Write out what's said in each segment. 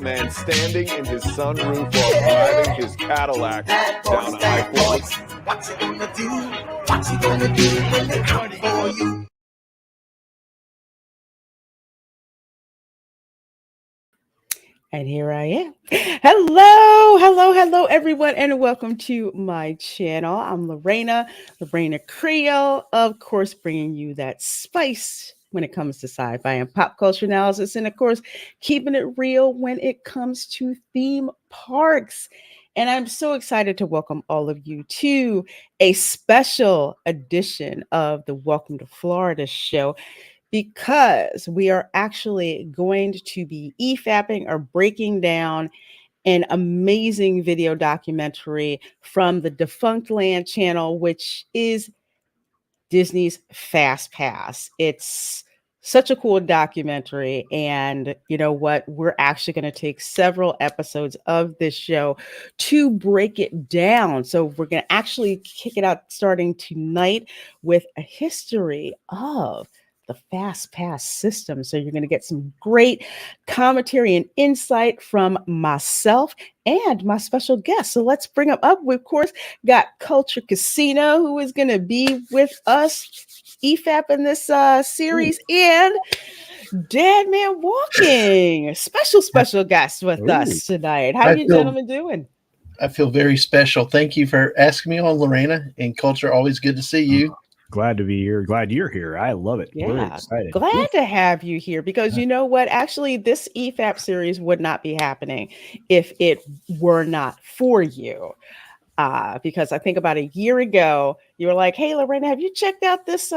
man standing in his sunroof while driving his Cadillac down I-40. What's he gonna do? What's he gonna do when they come for you? And here I am. Hello, everyone, and welcome to my channel. I'm Reina Creole, of course, bringing you that spice when it comes to sci-fi and pop culture analysis, and of course, keeping it real when it comes to theme parks. And I'm so excited to welcome all of you to a special edition of the Welcome to Florida show, because we are actually going to be EFAPing or breaking down an amazing video documentary from the Defunctland channel, which is Disney's Fastpass. It's such a cool documentary. And you know what? We're actually going to take several episodes of this show to break it down. So we're going to actually kick it out starting tonight with a history of the Fastpass system. So you're going to get some great commentary and insight from myself and my special guest. So let's bring them up. We, of course, got Culture Casino, who is going to be with us, EFAP, in this series, and Dead Man Walking, special guest with us tonight. How you gentlemen doing? I feel very special. Thank you for asking me on, Lorena. And Culture, always good to see you. Glad to be here. Glad you're here. I love it. Yeah, we're excited. Glad to have you here, because you know what? Actually, this EFAP series would not be happening if it were not for you. Because I think about a year ago, you were like, "Hey, Lorena, have you checked out this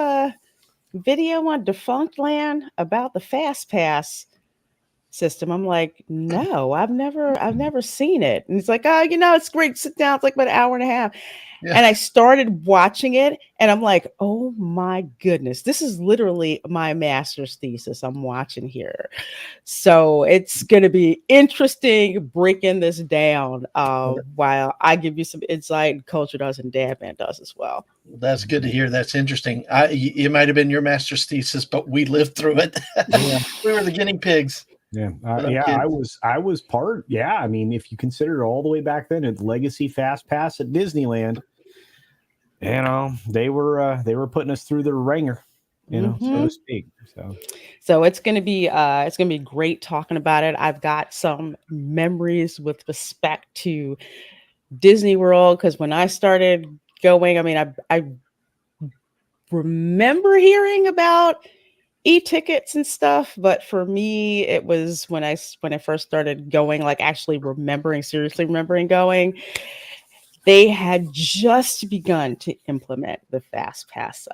video on Defunctland about the Fastpass system?" I'm like, "No, I've never seen it." And it's like, "Oh, it's great. Sit down. It's like about an hour and a half." Yeah. And I started watching it, and I'm like, "Oh my goodness, this is literally my master's thesis I'm watching here." So it's going to be interesting breaking this down while I give you some insight, and Culture does, and Dad Man does as well. That's good to hear. That's interesting. It might have been your master's thesis, but we lived through it. We were the guinea pigs. Yeah, I was part. Yeah, I mean, if you consider it all the way back then, at Legacy Fastpass at Disneyland, they were putting us through the ringer, so to speak. So it's gonna be great talking about it. I've got some memories with respect to Disney World, because when I started going, I mean, I remember hearing about e-tickets and stuff, but for me it was when I first started going, like actually seriously remembering going, they had just begun to implement the Fastpass.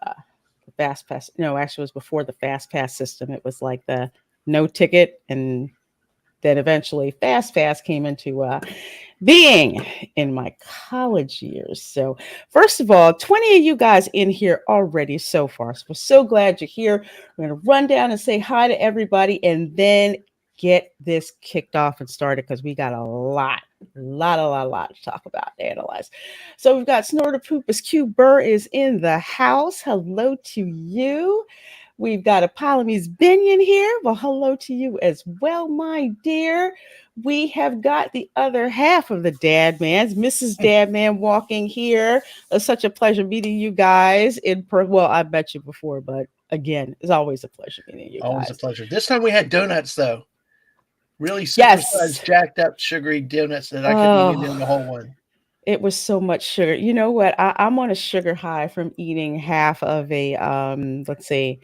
No, actually it was before the Fastpass system. It was like the no ticket, and then eventually Fastpass came into being in my college years. So first of all, 20 of you guys in here already so far. So we're so glad you're here. We're going to run down and say hi to everybody, and then get this kicked off and started, because we got a lot to talk about, to analyze. So we've got Snorter Poopus Q Burr is in the house. Hello to you. We've got a Palamies Binion here. Well, hello to you as well, my dear. We have got the other half of the Dad Mans, Mrs. Dad Man, walking here. It's such a pleasure meeting you guys well, I met you before, but again, it's always a pleasure meeting you guys. Always a pleasure. This time we had donuts, though. Really supersized, jacked up, sugary donuts that I couldn't eat in the whole one. It was so much sugar. You know what? I'm on a sugar high from eating half of a, let's say,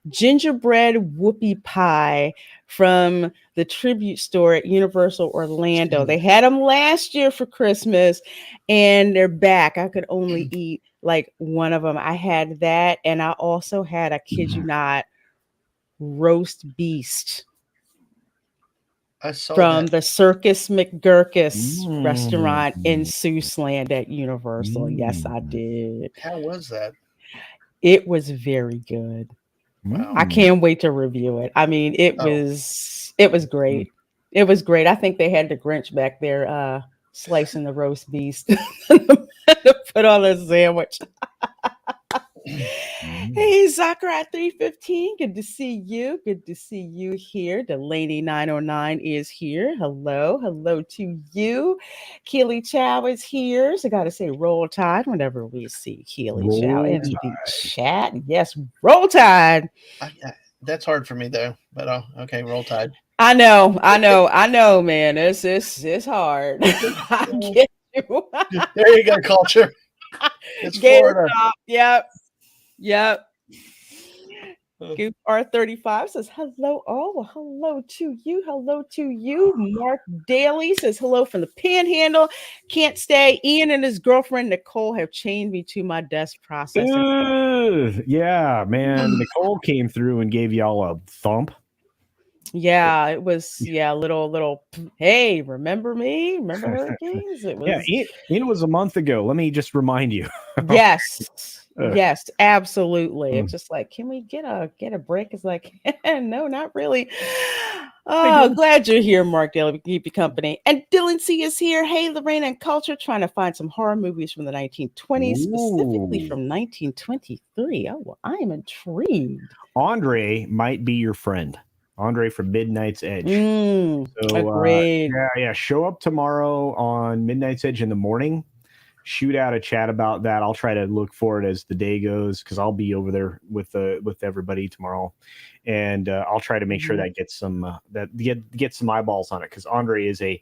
gingerbread whoopie pie from the tribute store at Universal Orlando. They had them last year for Christmas, and they're back. I could only eat like one of them. I had that, and I also had, I kid you not, roast beast. I saw from the Circus McGurkus restaurant in Seussland at Universal. Yes, I did. How was that? It was very good. Wow. I can't wait to review it. I mean, it was great. It was great. I think they had the Grinch back there slicing the roast beast to put on a sandwich. Hey, Zachary at 315. Good to see you. Good to see you here. Delaney 909 is here. Hello. Hello to you. Keely Chow is here. So I got to say roll tide whenever we see Keely Chow in the chat. Yes, roll tide. That's hard for me though, but okay, roll tide. I know, man. It's hard. I get you. There you go, culture. It's Florida. Yep. Goof R35 says hello all. Well, hello to you. Hello to you. Mark Daly says hello from the Panhandle. Can't stay. Ian and his girlfriend Nicole have chained me to my desk processing. Yeah, man. Nicole came through and gave y'all a thump. Yeah, it was little. Hey, remember me? Remember hurricanes? It was it was a month ago. Let me just remind you. Yes, absolutely. It's just like, can we get a break? It's like, no, not really. Oh, glad you're here, Mark Daly. Keep you company. And Dylan C is here. Hey, Lorraine and Culture, trying to find some horror movies from the 1920s, specifically from 1923. Oh, well, I am intrigued. Andre might be your friend. Andre from Midnight's Edge. Agreed. Show up tomorrow on Midnight's Edge in the morning. Shoot out a chat about that. I'll try to look for it as the day goes because I'll be over there with everybody tomorrow, and I'll try to make sure that gets some get some eyeballs on it because Andre is a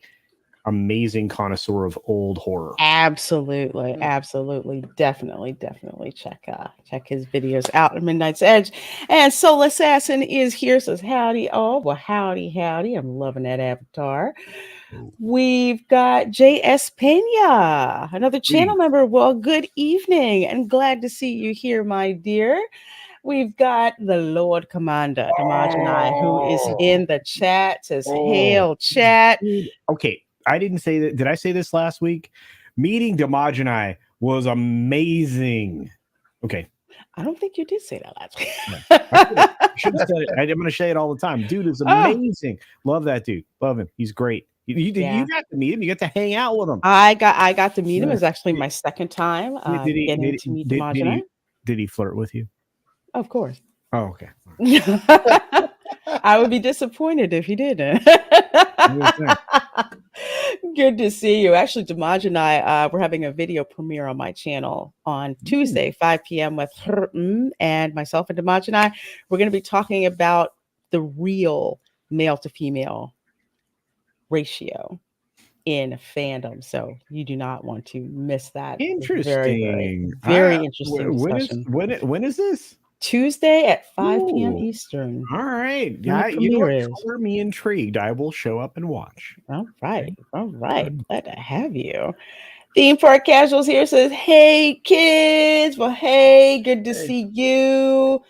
amazing connoisseur of old horror. Absolutely, definitely check his videos out at Midnight's Edge. And Soul Assassin is here, says howdy all. Well, howdy. I'm loving that avatar. We've got J.S. Pena, another channel member. Well, good evening and glad to see you here, my dear. We've got the Lord Commander, Damajanai, who is in the chat, says, hail, chat. Okay, I didn't say that. Did I say this last week? Meeting Damajanai was amazing. Okay. I don't think you did say that last week. I should have said it. I'm going to say it all the time. Dude is amazing. Love that dude. Love him. He's great. You got to meet him. You got to hang out with him. I got to meet him. It was actually my second time getting to meet Damajanai. Did he flirt with you? Of course. Oh, okay. I would be disappointed if he didn't. Good to see you. Actually, Damaj and I, we're having a video premiere on my channel on Tuesday, 5 p.m. with her and myself and Damaj and I. We're going to be talking about the real male to female ratio in fandom. So you do not want to miss that. Interesting. Very interesting discussion. When is this? Tuesday at 5 p.m. Eastern. All right. Yeah, you know what? Color me intrigued. I will show up and watch. All right. Glad to have you. Theme Park Casuals here says, hey, kids. Well, hey, good to see you.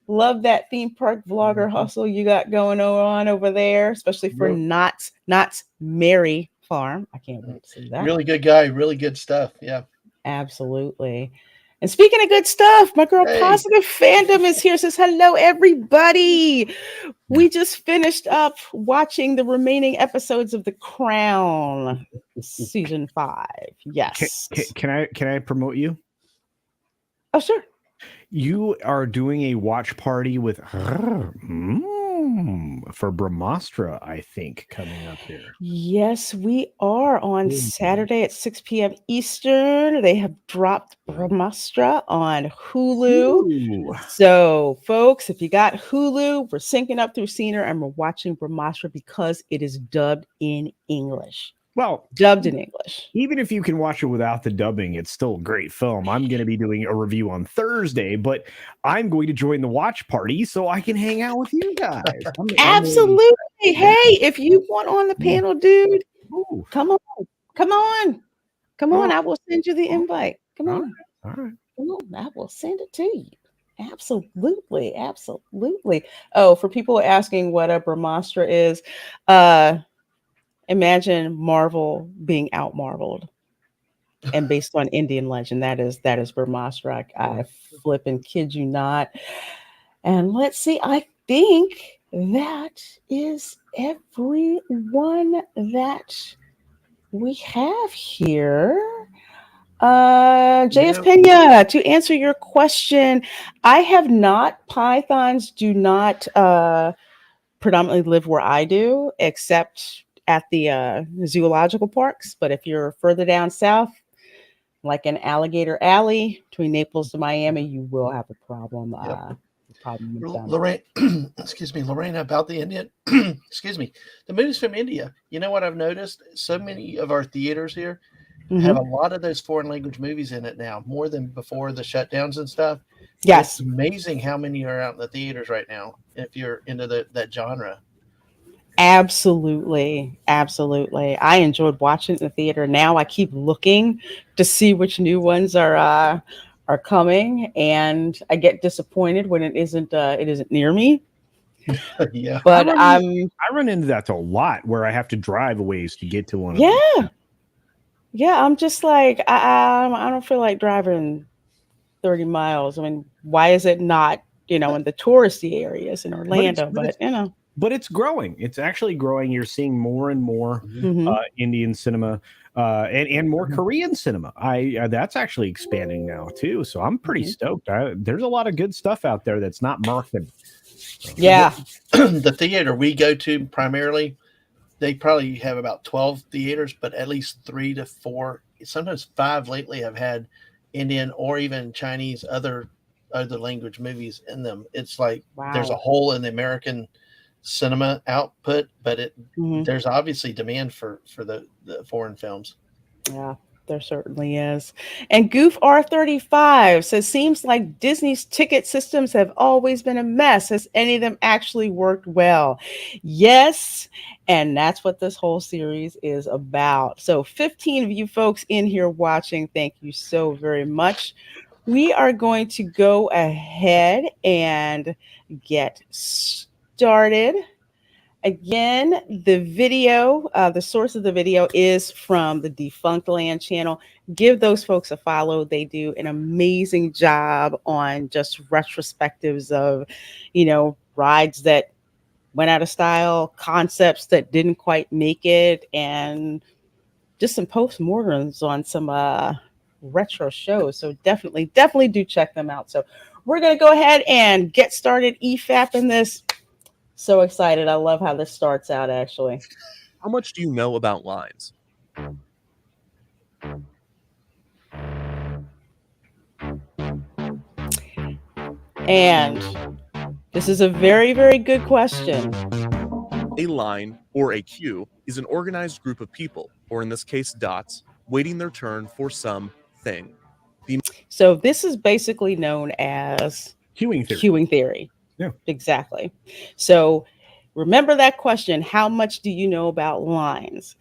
Love that theme park vlogger hustle you got going on over there, especially for Knott's Merry Farm. I can't wait to see that. Really good guy. Really good stuff. Yeah. Absolutely. And speaking of good stuff, my girl Positive Fandom is here. Says hello, everybody. We just finished up watching the remaining episodes of The Crown, season 5. Yes. Can I promote you? Oh, sure. You are doing a watch party with her for Brahmastra, I think, coming up here. Yes, we are on Saturday at 6 p.m. Eastern. They have dropped Brahmastra on Hulu. So, folks, if you got Hulu, we're syncing up through Scener and we're watching Brahmastra because it is dubbed in English. Well, dubbed in English. Even if you can watch it without the dubbing, it's still a great film. I'm going to be doing a review on Thursday, but I'm going to join the watch party so I can hang out with you guys. Absolutely. Hey, if you want on the panel, dude, come on. I will send you the invite. Come on. All right. Come on. I will send it to you. Absolutely. Oh, for people asking what a Brahmastra is, imagine Marvel being out Marveled, and based on Indian legend, that is Brahmastra. I flip and kid you not. And let's see, I think that is everyone that we have here. JS Pena, to answer your question, I have not. Pythons do not predominantly live where I do, except at the zoological parks. But if you're further down south, like in Alligator Alley between Naples to Miami, you will have a problem. Problem with them. Lorraine, excuse me, Lorraine, about the Indian, excuse me, the movies from India. You know what I've noticed? So many of our theaters here have a lot of those foreign language movies in it now, more than before the shutdowns and stuff. Yes. It's amazing how many are out in the theaters right now, if you're into that genre. Absolutely. Absolutely. I enjoyed watching the theater. Now I keep looking to see which new ones are coming, and I get disappointed when it isn't near me. Yeah. But I run into that a lot where I have to drive a ways to get to one. Yeah. Yeah, I'm just like I don't feel like driving 30 miles. I mean, why is it not, in the touristy areas in Orlando? But it's growing. It's actually growing. You're seeing more and more Indian cinema and more Korean cinema. That's actually expanding now too. So I'm pretty stoked. There's a lot of good stuff out there that's not marketed. Yeah. The theater we go to primarily, they probably have about 12 theaters, but at least 3 to 4, sometimes 5 lately have had Indian or even Chinese other language movies in them. It's like there's a hole in the American cinema output, but there's obviously demand for the foreign films. Yeah, there certainly is. And Goof R35 says, seems like Disney's ticket systems have always been a mess. Has any of them actually worked well? Yes, and that's what this whole series is about. So 15 of you folks in here watching, thank you so very much. We are going to go ahead and get started. Again, the video, the source of the video is from the Defunctland channel. Give those folks a follow. They do an amazing job on just retrospectives of, rides that went out of style, concepts that didn't quite make it, and just some postmortems on some retro shows. So definitely do check them out. So we're going to go ahead and get started EFAP-ing this. So excited. I love how this starts out, actually. How much do you know about lines? And this is a very, very good question. A line, or a queue, is an organized group of people, or in this case, dots, waiting their turn for some thing. So this is basically known as queuing theory. Yeah, exactly. So remember that question, how much do you know about lines?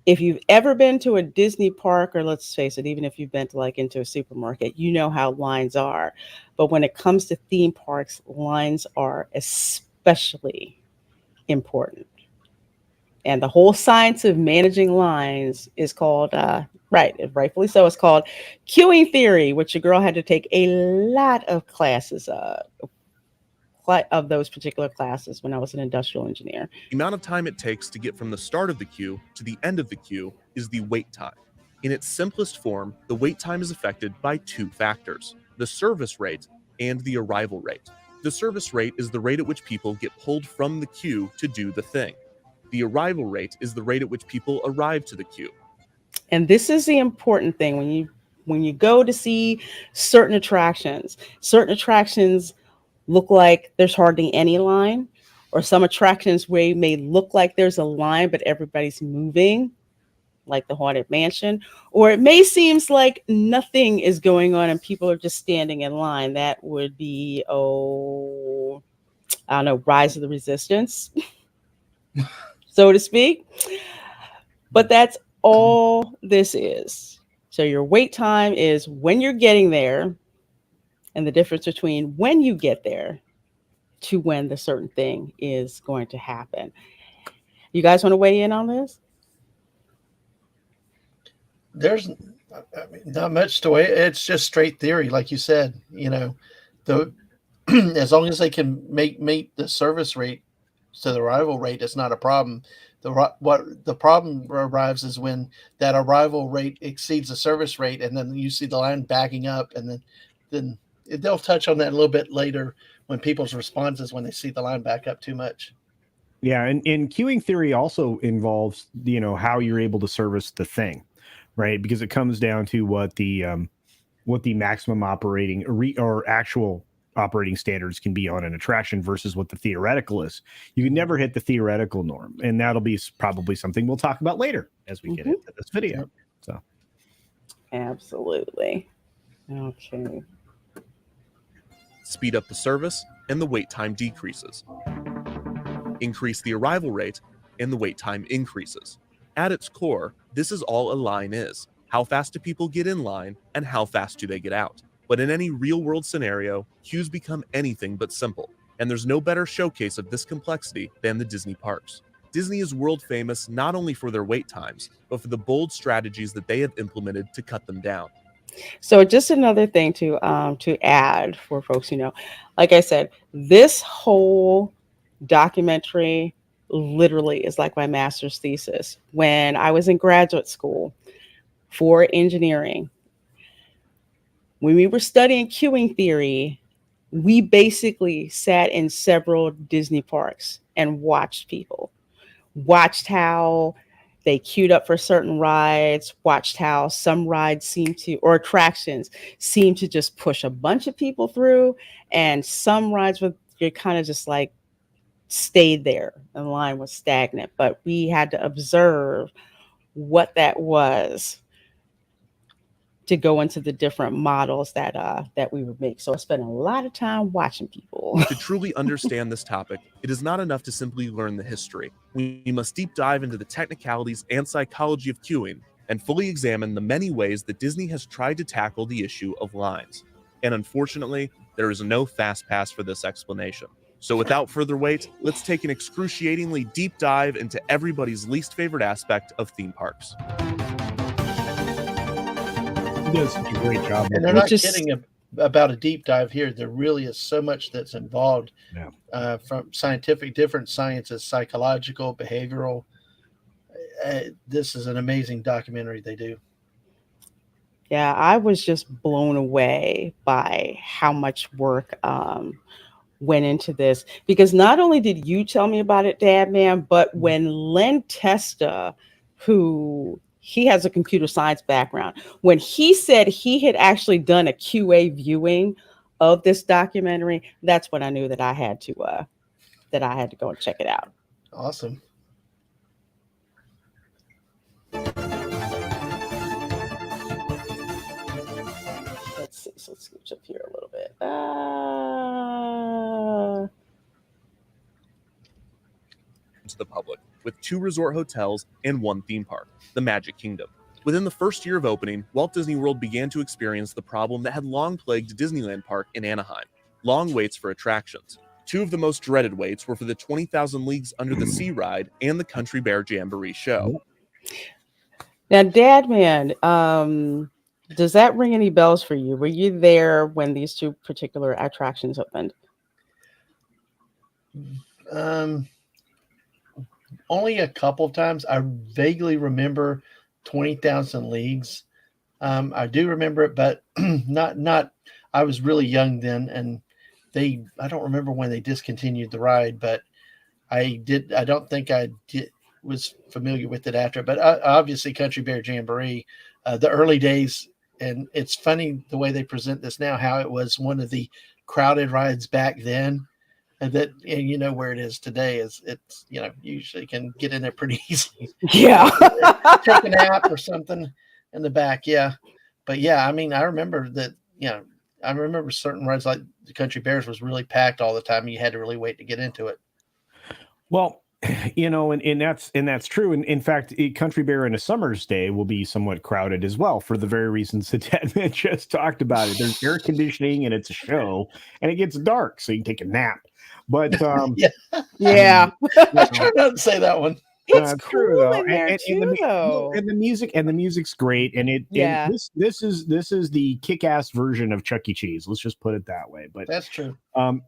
If you've ever been to a Disney park, or let's face it, even if you've been to into a supermarket, you know how lines are. But when it comes to theme parks, lines are especially important. And the whole science of managing lines is called, rightfully so, it's called queuing theory, which your girl had to take a lot of classes of those particular classes when I was an industrial engineer. The amount of time it takes to get from the start of the queue to the end of the queue is the wait time. In its simplest form, the wait time is affected by 2 factors, the service rate and the arrival rate. The service rate is the rate at which people get pulled from the queue to do the thing. The arrival rate is the rate at which people arrive to the queue. And this is the important thing when you go to see certain attractions look like there's hardly any line, or some attractions where it may look like there's a line, but everybody's moving, like the Haunted Mansion, or it may seem like nothing is going on and people are just standing in line. That would be, Rise of the Resistance, so to speak. But that's all this is. So your wait time is when you're getting there, and the difference between when you get there to when the certain thing is going to happen. You guys want to weigh in on this? There's not much to weigh. It's just straight theory, like you said. As long as they can meet the service rate to the arrival rate, it's not a problem. What the problem arrives is when that arrival rate exceeds the service rate, and then you see the line backing up, and then they'll touch on that a little bit later when people's responses when they see the line back up too much. Yeah, and queuing theory also involves, how you're able to service the thing, right? Because it comes down to what the maximum operating or actual operating standards can be on an attraction versus what the theoretical is. You can never hit the theoretical norm, and that'll be probably something we'll talk about later as we get into this video. Yep. So, Absolutely. Okay. Speed up the service, and the wait time decreases. Increase the arrival rate, and the wait time increases. At its core, this is all a line is. How fast do people get in line, and how fast do they get out? But in any real-world scenario, queues become anything but simple, and there's no better showcase of this complexity than the Disney parks. Disney is world famous not only for their wait times, but for the bold strategies that they have implemented to cut them down. So just another thing to add for folks, like I said, this whole documentary literally is like my master's thesis. When I was in graduate school for engineering, when we were studying queuing theory, we basically sat in several Disney parks and watched how they queued up for certain rides, watched how some rides or attractions seem to just push a bunch of people through, and some rides you're kind of just like stayed there and the line was stagnant. But we had to observe what that was to go into the different models that we would make. So I spent a lot of time watching people. To truly understand this topic, it is not enough to simply learn the history. We must deep dive into the technicalities and psychology of queuing and fully examine the many ways that Disney has tried to tackle the issue of lines. And unfortunately, there is no fast pass for this explanation. So without further wait, let's take an excruciatingly deep dive into everybody's least favorite aspect of theme parks. he does such a great job. And they're not kidding about a deep dive here. There really is so much that's involved from different sciences, psychological, behavioral. This is an amazing documentary they do. Yeah, I was just blown away by how much work went into this, because not only did you tell me about it, Dad Man, but when Len Testa, who he has a computer science background, when he said he had actually done a QA viewing of this documentary, that's when I knew that I had to go and check it out. Awesome. Let's see. So let's scooch up here a little bit. To the public, with 2 resort hotels and 1 theme park, the Magic Kingdom. Within the first year of opening, Walt Disney World began to experience the problem that had long plagued Disneyland Park in Anaheim: long waits for attractions. 2 of the most dreaded waits were for the 20,000 Leagues Under the Sea ride and the Country Bear Jamboree show. Now, Dad Man, does that ring any bells for you? Were you there when these 2 particular attractions opened? Only a couple of times. I vaguely remember 20,000 Leagues. I do remember it, but not. I was really young then, and I don't remember when they discontinued the ride, but I don't think I was familiar with it after. But obviously, Country Bear Jamboree, the early days, and it's funny the way they present this now, how it was one of the crowded rides back then. And you know where it is today is it's usually can get in there pretty easily. Yeah. Take a nap or something in the back. Yeah. But yeah, I mean, I remember that, I remember certain rides like the Country Bears was really packed all the time. You had to really wait to get into it. Well, and that's true. And in fact, Country Bear in a summer's day will be somewhat crowded as well, for the very reasons that Dad just talked about it. There's air conditioning and it's a show, and it gets dark, so you can take a nap. But yeah, I try not to say that one. It's True cool though, in there too, though. and the music's great, and Yeah. this is the kick-ass version of Chuck E. Cheese. Let's just put it that way. But That's true.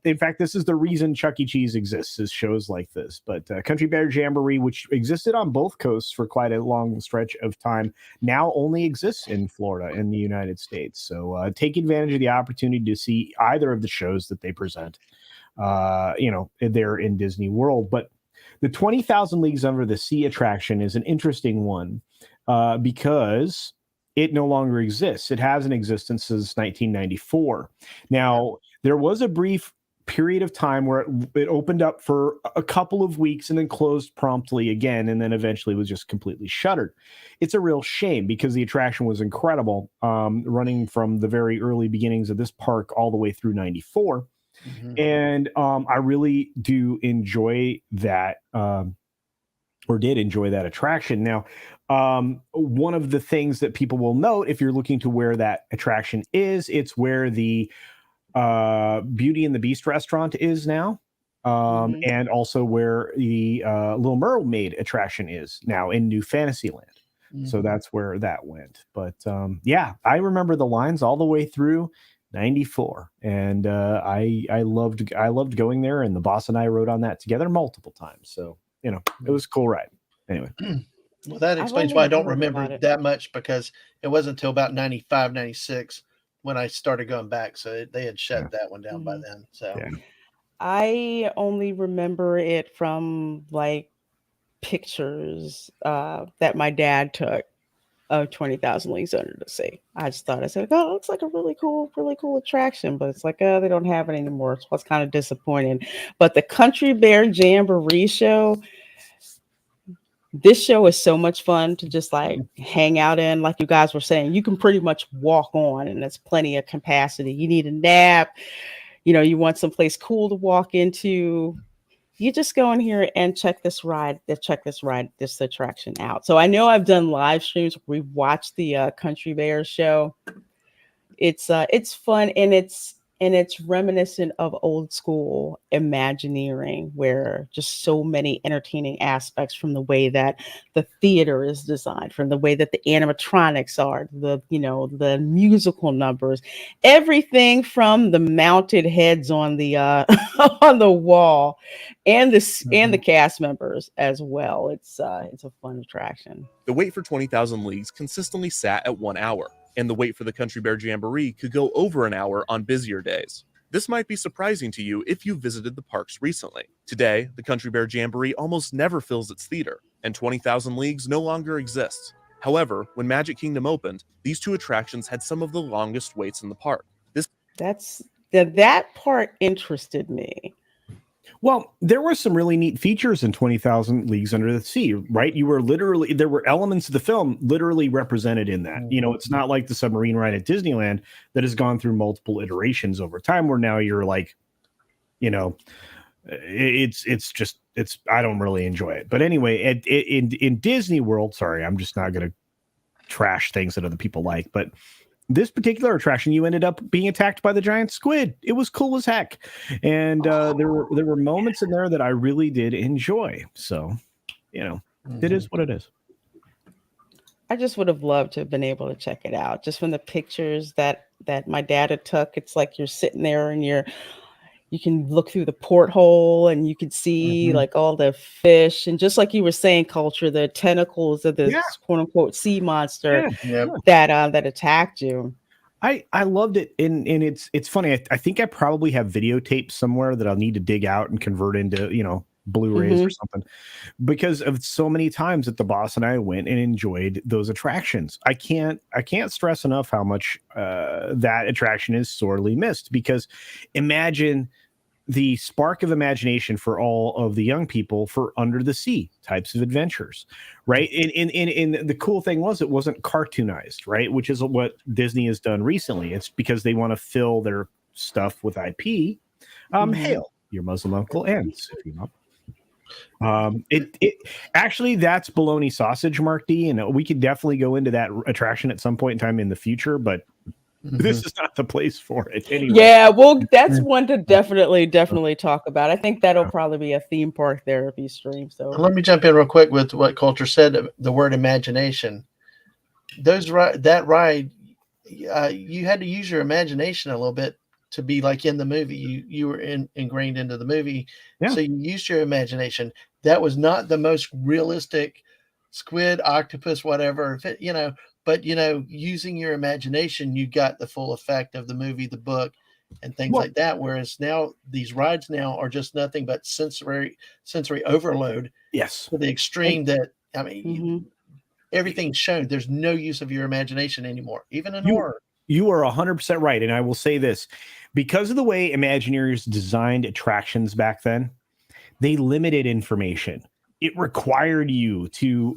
in fact, this is the reason Chuck E. Cheese exists, is shows like this. But Country Bear Jamboree, which existed on both coasts for quite a long stretch of time, now only exists in Florida in the United States. So take advantage of the opportunity to see either of the shows that they present. They're in Disney World. But the 20,000 Leagues Under the Sea attraction is an interesting one because it no longer exists. It hasn't existed since 1994. Now, there was a brief period of time where it opened up for a couple of weeks and then closed promptly again, and then eventually was just completely shuttered. It's a real shame because the attraction was incredible, running from the very early beginnings of this park all the way through 94. Mm-hmm. And I really do enjoy that, or did enjoy that attraction. Now, one of the things that people will note if you're looking to where that attraction is, it's where the Beauty and the Beast restaurant is now, and also where the Little Mermaid attraction is now in New Fantasyland. Mm-hmm. So that's where that went. But yeah, I remember the lines all the way through 94, and I loved going there, and the boss and I rode on that together multiple times. So it was a cool ride. Anyway. Well, that explains why I don't remember that much, because it wasn't until about 95, 96 when I started going back. So they had shut that one down by then. So I only remember it from like pictures that my dad took of 20,000 Leagues Under the Sea. I said, oh, it looks like a really cool attraction, but it's like, oh, they don't have it anymore. So it's kind of disappointing. But the Country Bear Jamboree show, this show is so much fun to just like hang out in. Like you guys were saying, you can pretty much walk on, and there's plenty of capacity. You need a nap, you want someplace cool to walk into. You just go in here and check this attraction out. So I know I've done live streams. We've watched the Country Bear show. It's fun, and it's reminiscent of old school Imagineering, where just so many entertaining aspects, from the way that the theater is designed, from the way that the animatronics are, the musical numbers, everything from the mounted heads on the on the wall, and the cast members as well. It's a fun attraction. The wait for 20,000 Leagues consistently sat at 1 hour, and the wait for the Country Bear Jamboree could go over an hour on busier days. This might be surprising to you if you visited the parks recently. Today, the Country Bear Jamboree almost never fills its theater, and 20,000 Leagues no longer exists. However, when Magic Kingdom opened, these two attractions had some of the longest waits in the park. That part interested me. Well, there were some really neat features in 20,000 Leagues Under the Sea, right? There were elements of the film literally represented in that. It's not like the submarine ride at Disneyland that has gone through multiple iterations over time, where now you're like, it's I don't really enjoy it. But anyway, in Disney World, sorry, I'm just not going to trash things that other people like, but this particular attraction, you ended up being attacked by the giant squid. It was cool as heck, and there were moments in there that I really did enjoy. So, it is what it is. I just would have loved to have been able to check it out, just from the pictures that my dad had took. It's like you're sitting there and you can look through the porthole and you can see like all the fish, and just like you were saying, Culture, the tentacles of this quote unquote sea monster that attacked you. I loved it, and it's funny. I think I probably have videotapes somewhere that I'll need to dig out and convert into Blu-rays or something, because of so many times that the boss and I went and enjoyed those attractions. I can't stress enough how much that attraction is sorely missed, because imagine the spark of imagination for all of the young people for under the sea types of adventures, right? And the cool thing was, it wasn't cartoonized, right? Which is what Disney has done recently. It's because they want to fill their stuff with IP. Hail, your Muslim uncle ends, if you know. It actually, that's bologna sausage, Mark D, and we could definitely go into that attraction at some point in time in the future, but This is not the place for it anyway. Yeah, well, that's one to definitely talk about. I think that'll probably be a theme park therapy stream. So Let me jump in real quick with what Culture said. The word imagination. That ride, you had to use your imagination a little bit to be like in the movie. You were ingrained into the movie, so you used your imagination. That was not the most realistic squid, octopus, whatever, but using your imagination, you got the full effect of the movie, the book, and things like that. Whereas now these rides now are just nothing but sensory overload. Yes, to the extreme that everything's shown. There's no use of your imagination anymore, even in horror. You are 100% right, and I will say this: because of the way Imagineers designed attractions back then, they limited information. It required you to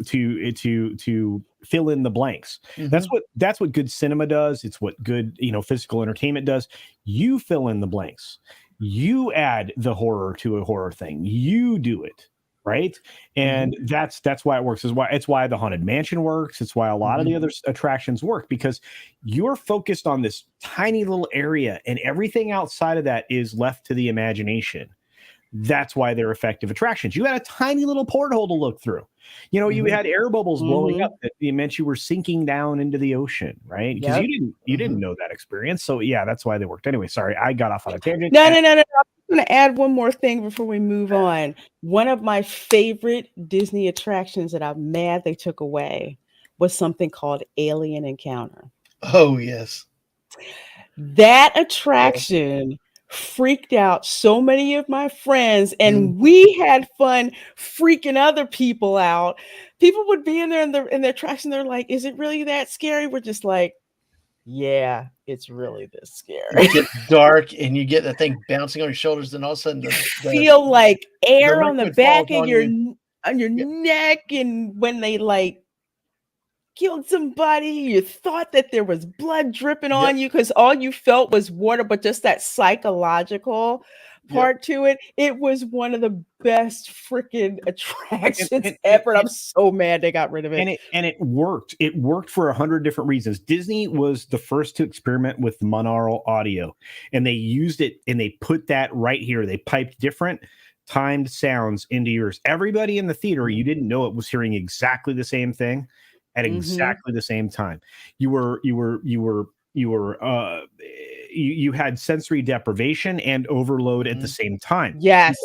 fill in the blanks. That's what good cinema does. It's what good physical entertainment does. You fill in the blanks. You add the horror to a horror thing. You do it. Right. And that's why it works. It's why the Haunted Mansion works. It's why a lot of the other attractions work, because you're focused on this tiny little area and everything outside of that is left to the imagination. That's why they're effective attractions. You had a tiny little porthole to look through. You had air bubbles blowing up that meant you were sinking down into the ocean, right? Because you didn't know that experience. So yeah, that's why they worked. Anyway, sorry, I got off on a tangent. No. I'm going to add one more thing before we move on. One of my favorite Disney attractions that I'm mad they took away was something called Alien Encounter. Oh, yes. That attraction freaked out so many of my friends, and we had fun freaking other people out. People would be in there in the attraction. They're like, is it really that scary? We're just like, yeah, it's really this scary. It gets dark and you get the thing bouncing on your shoulders, and all of a sudden feel like air on the back of your neck. And when they like killed somebody, you thought that there was blood dripping on you because all you felt was water, but just that psychological part to it. It was one of the best freaking attractions ever. I'm so mad they got rid of it. And it worked. It worked for 100 different reasons. Disney was the first to experiment with monaural audio, and they used it, and they put that right here. They piped different timed sounds into yours. Everybody in the theater, you didn't know it, was hearing exactly the same thing at exactly the same time. You had sensory deprivation and overload at the same time. Yes.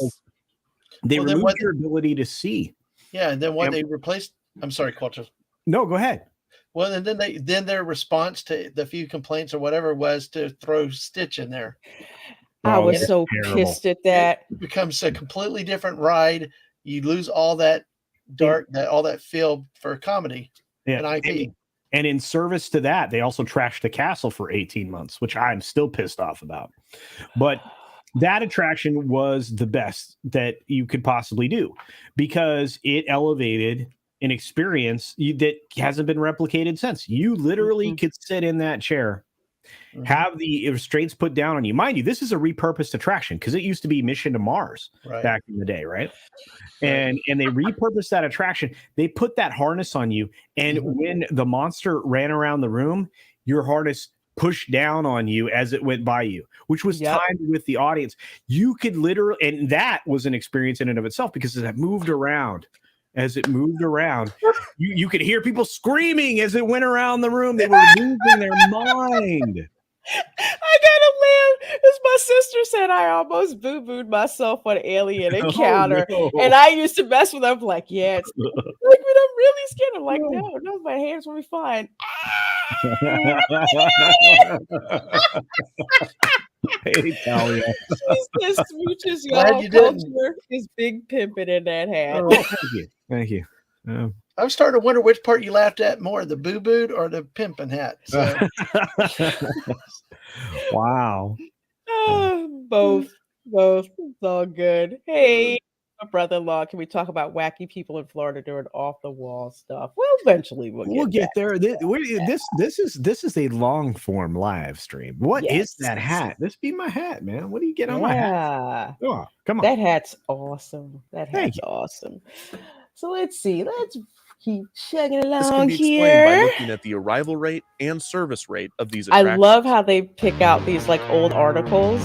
They removed your ability to see. Yeah, and then what they replaced. I'm sorry, Quattro. No, go ahead. Well, and then their response to the few complaints or whatever was to throw Stitch in there. I was so pissed at that. It becomes a completely different ride. You lose all that dark, all that feel for comedy and IP. And in service to that, they also trashed the castle for 18 months, which I'm still pissed off about. But that attraction was the best that you could possibly do because it elevated an experience that hasn't been replicated since. You literally could sit in that chair, have the restraints put down on you. Mind you, this is a repurposed attraction because it used to be Mission to Mars back in the day, right? And they repurposed that attraction. They put that harness on you, and when the monster ran around the room, your harness pushed down on you as it went by you, which was timed with the audience. You could literally, and that was an experience in and of itself because as it moved around, you could hear people screaming as it went around the room. They were losing their mind. I gotta laugh. As my sister said, I almost boo-booed myself on Alien Encounter. Oh, no. And I used to mess with them like, yeah, it's like when I'm really scared. I'm like, no, my hands will be fine. Hey, Talia. She just smooches y'all. Culture is big pimping in that hat. Oh, thank you. I'm starting to wonder which part you laughed at more, the boo-booed or the pimping hat. So. Wow. Both. It's all good. Hey, my brother-in-law, can we talk about wacky people in Florida doing off-the-wall stuff? Well, eventually we'll get there. This is a long-form live stream. What is that hat? This be my hat, man. What do you get on my hat? Oh, come on. That hat's awesome. That hat's awesome. So let's see. Let's Keep chugging This can along be explained by here. looking at the arrival rate and service rate of these I attractions. love how they pick out these like old articles.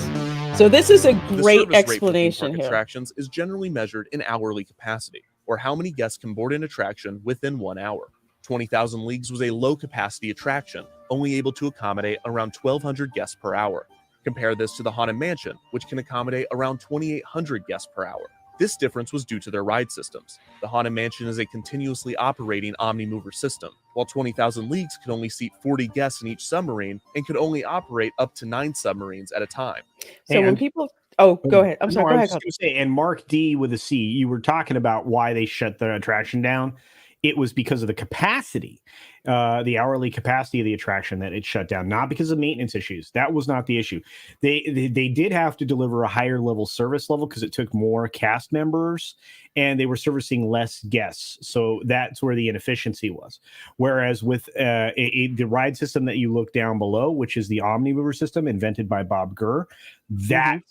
So this is a The great service rate for theme explanation park here. attractions is generally measured in hourly capacity, or how many guests can board an attraction within 1 hour. 20,000 Leagues was a low-capacity attraction, only able to accommodate around 1,200 guests per hour. Compare this to the Haunted Mansion, which can accommodate around 2,800 guests per hour. This difference was due to their ride systems. The Haunted Mansion is a continuously operating Omnimover system, while 20,000 Leagues could only seat 40 guests in each submarine and could only operate up to 9 submarines at a time. So when people, go ahead. I'm sorry. Go I was ahead. just going to say, and Mark D with a C, you were talking about why they shut the attraction down. It was because of the capacity, the hourly capacity of the attraction that it shut down, not because of maintenance issues. That was not the issue. They did have to deliver a higher level service level because it took more cast members and they were servicing less guests. So that's where the inefficiency was. Whereas with the ride system that you look down below, which is the Omnimover system invented by Bob Gurr, that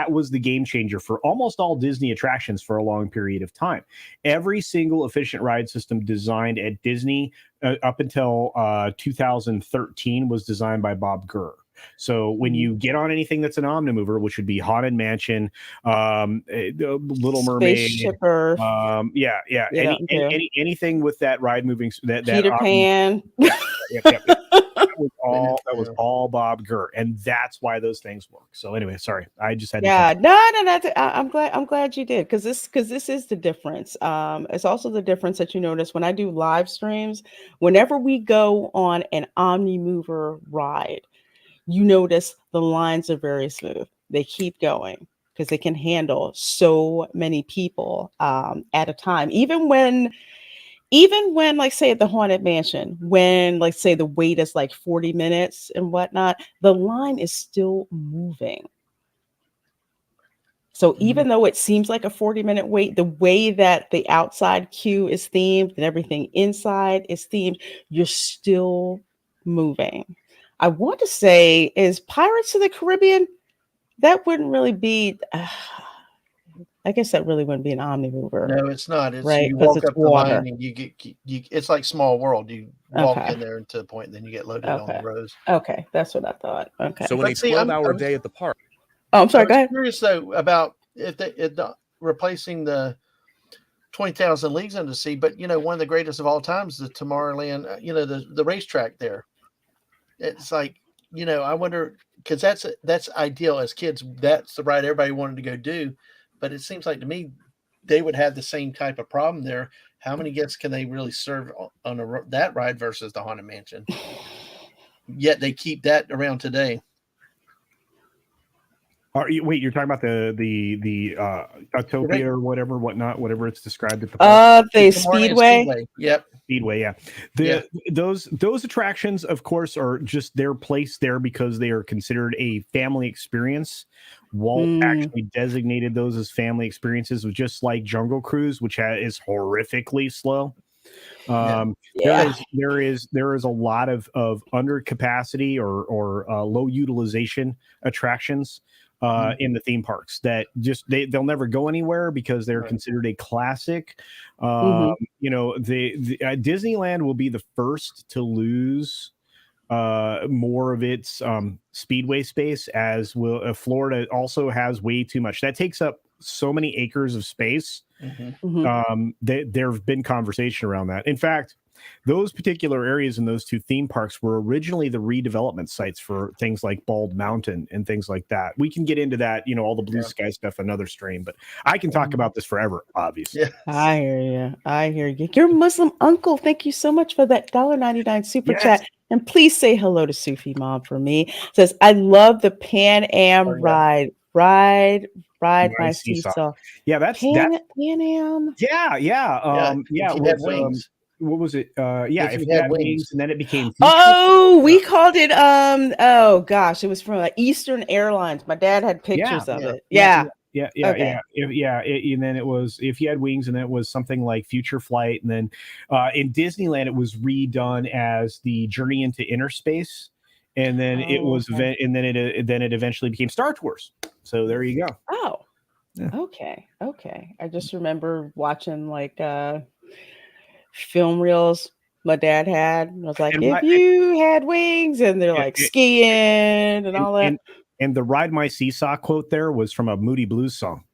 was the game changer for almost all Disney attractions for a long period of time. Every single efficient ride system designed at Disney up until 2013 was designed by Bob Gurr. So when you get on anything that's an Omnimover, which would be Haunted Mansion, Little Mermaid, Spaceship Earth, anything with that ride moving, that Peter Pan. That was all Bob Gurr, and that's why those things work. So anyway, sorry, I just had to. No. I'm glad you did because this is the difference. It's also the difference that you notice when I do live streams. Whenever we go on an Omnimover ride, you notice the lines are very smooth. They keep going because they can handle so many people at a time. Even when, like, say at the Haunted Mansion, when, like, say the wait is like 40 minutes and whatnot, the line is still moving. So even though it seems like a 40-minute wait, the way that the outside queue is themed and everything inside is themed, you're still moving. I want to say, is Pirates of the Caribbean, that wouldn't really be, I guess that really wouldn't be an Omnimover. No, it's not. It's right, you 'cause walk it's up water. the line and you get it's like Small World. You walk Okay. in there to the point, and then you get loaded on the rows. Okay, that's what I thought. Okay. So in a 12-hour day at the park. Oh, I'm sorry. Go ahead. I'm curious though about if replacing the 20,000 Leagues Under the Sea, but one of the greatest of all times, the Tomorrowland, the racetrack there. It's like, I wonder, because that's ideal as kids. That's the ride everybody wanted to go do, but it seems like to me they would have the same type of problem there. How many guests can they really serve on that ride versus the Haunted Mansion? Yet they keep that around today. You're talking about the Autopia or whatever it's described at the park? The Speedway. Yep. Speedway, yeah. Those attractions, of course, are just their place there because they are considered a family experience. Walt actually designated those as family experiences, just like Jungle Cruise, which is horrifically slow. There is a lot of under capacity or low utilization attractions in the theme parks that just they'll never go anywhere because they're considered a classic. The Disneyland will be the first to lose more of its speedway space, as will Florida also has way too much. That takes up so many acres of space. There have been conversation around that. In fact, those particular areas in those two theme parks were originally the redevelopment sites for things like Bald Mountain and things like that. We can get into that, all the blue sky stuff another stream, but I can talk about this forever, obviously. Yeah. I hear you. Your Muslim uncle, thank you so much for that $1.99 super chat. And please say hello to Sufi Mom for me. Says, I love the Pan Am ride my seesaw. Yeah, that's Pan Am. Yeah. If you had wings. What was it? If you had wings, and then it became. We called it. Oh gosh, it was from Eastern Airlines. My dad had pictures of it. Yeah. And then it was if you had wings, and then it was something like Future Flight, and then in Disneyland it was redone as the Journey into Inner Space, and then it was and then it eventually became Star Tours. So there you go. Oh, okay. I just remember watching film reels my dad had. I was like, And if you had wings, and they're like skiing and all that. And the Ride My Seesaw quote there was from a Moody Blues song,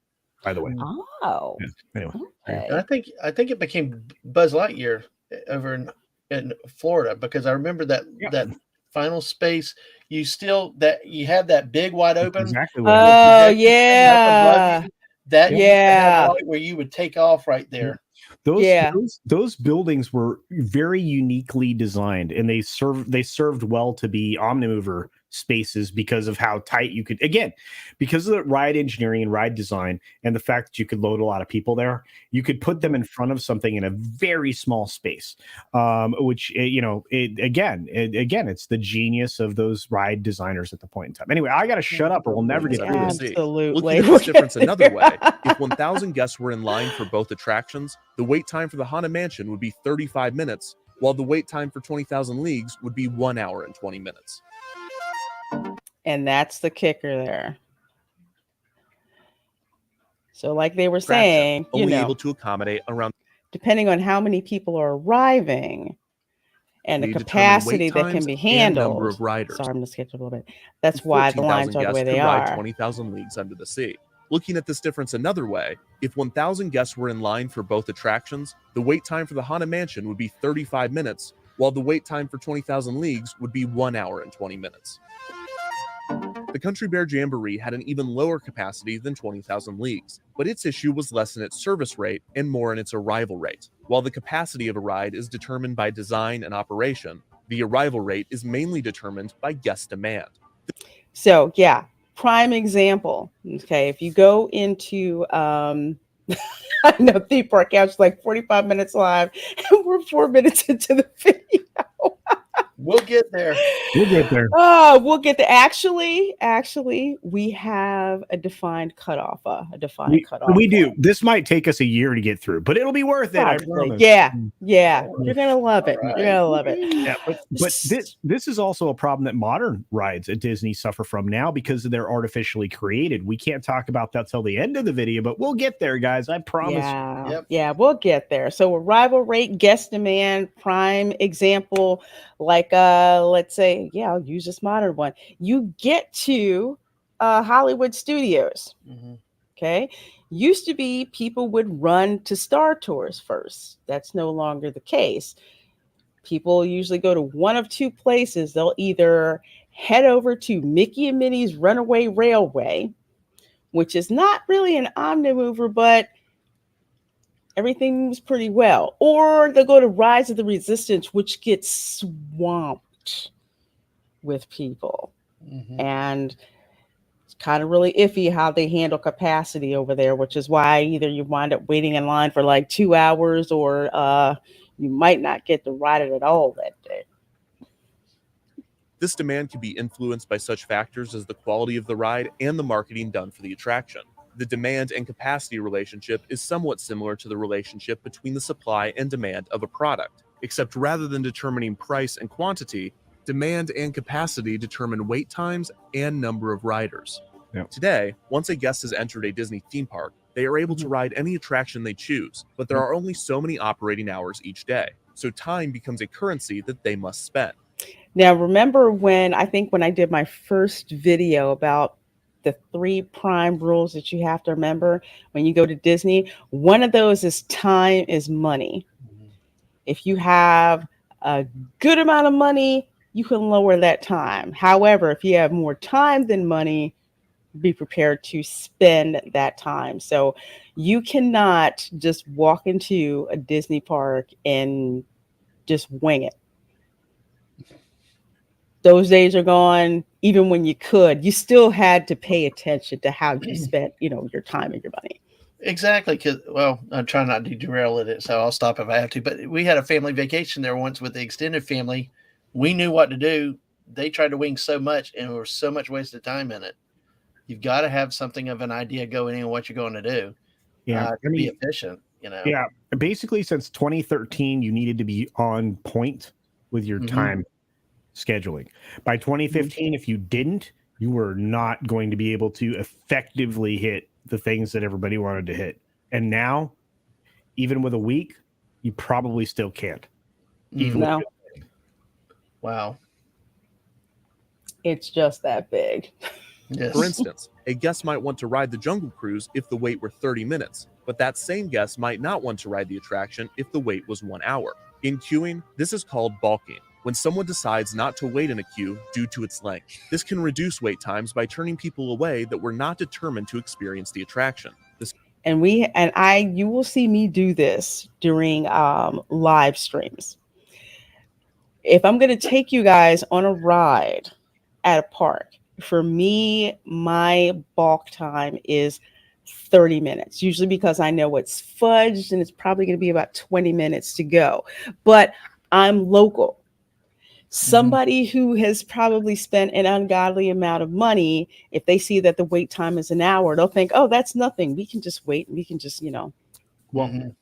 by the way. Oh, Yeah. Anyway, okay. I think it became Buzz Lightyear over in Florida, because I remember that that final space. You had that big wide open. Exactly what Oh yeah, that yeah, point where you would take off right there. Those buildings were very uniquely designed, and they served well to be omnimover spaces because of how tight you could, again, because of the ride engineering and ride design and the fact that you could load a lot of people there, you could put them in front of something in a very small space, which again it's the genius of those ride designers at the point in time. Anyway, I gotta shut up or we'll never get through this. Absolutely. Looking at this difference another way, if 1,000 guests were in line for both attractions, the wait time for the Haunted Mansion would be 35 minutes, while the wait time for 20,000 Leagues would be 1 hour and 20 minutes. And that's the kicker there. So like they were saying, only able to accommodate around, depending on how many people are arriving and the capacity that can be handled. Number of riders. Sorry, I'm going to skip a little bit. That's why the lines are the way they are. 20,000 Leagues Under the Sea. Looking at this difference another way, if 1,000 guests were in line for both attractions, the wait time for the Haunted Mansion would be 35 minutes, while the wait time for 20,000 Leagues would be 1 hour and 20 minutes. The Country Bear Jamboree had an even lower capacity than 20,000 Leagues, but its issue was less in its service rate and more in its arrival rate. While the capacity of a ride is determined by design and operation, the arrival rate is mainly determined by guest demand. So yeah, prime example. Okay, if you go into I know theme park couch like 45 minutes live, and we're 4 minutes into the video. We'll get there. We'll get there. Oh, we'll get there. Actually, we have a defined cutoff. We do. This might take us a year to get through, but it'll be worth it. I promise. Yeah. You're gonna love it. Right. You're gonna love it. Yeah, but this is also a problem that modern rides at Disney suffer from now because they're artificially created. We can't talk about that till the end of the video, but we'll get there, guys. I promise. Yeah, we'll get there. So arrival rate, guest demand, prime example. Like let's say, I'll use this modern one. You get to Hollywood Studios. Okay. Used to be people would run to Star Tours first. That's no longer the case. People usually go to one of two places. They'll either head over to Mickey and Minnie's Runaway Railway, which is not really an omnimover, but everything moves pretty well. Or they'll go to Rise of the Resistance, which gets swamped with people. And it's kind of really iffy how they handle capacity over there, which is why either you wind up waiting in line for like 2 hours or you might not get to ride it at all that day. This demand can be influenced by such factors as the quality of the ride and the marketing done for the attraction. The demand and capacity relationship is somewhat similar to the relationship between the supply and demand of a product, except rather than determining price and quantity, demand and capacity determine wait times and number of riders. Today, once a guest has entered a Disney theme park, they are able to ride any attraction they choose, but there are only so many operating hours each day, so time becomes a currency that they must spend. Now, remember when I did my first video about the 3 prime rules that you have to remember when you go to Disney, one of those is time is money. If you have a good amount of money, you can lower that time. However, if you have more time than money, be prepared to spend that time. So you cannot just walk into a Disney park and just wing it. Those days are gone. Even when you could, you still had to pay attention to how you spent, your time and your money. Exactly. Because, I'm trying not to derail it, so I'll stop if I have to. But we had a family vacation there once with the extended family. We knew what to do. They tried to wing so much, and there was so much wasted time in it. You've got to have something of an idea going in on what you're going to do. To be efficient. Yeah. Basically, since 2013, you needed to be on point with your time scheduling. By 2015, if you didn't, you were not going to be able to effectively hit the things that everybody wanted to hit. And now, even with a week, you probably still can't. Even No, Wow. it's just that big. Yes. For instance, a guest might want to ride the Jungle Cruise if the wait were 30 minutes, but that same guest might not want to ride the attraction if the wait was 1 hour. In queuing, this is called balking, when someone decides not to wait in a queue due to its length. This can reduce wait times by turning people away that were not determined to experience the attraction. You will see me do this during live streams. If I'm going to take you guys on a ride at a park, for me, my balk time is 30 minutes, usually because I know it's fudged and it's probably going to be about 20 minutes to go. But I'm local. Somebody who has probably spent an ungodly amount of money, if they see that the wait time is an hour, they'll think, oh, that's nothing. We can just wait and we can just, Well,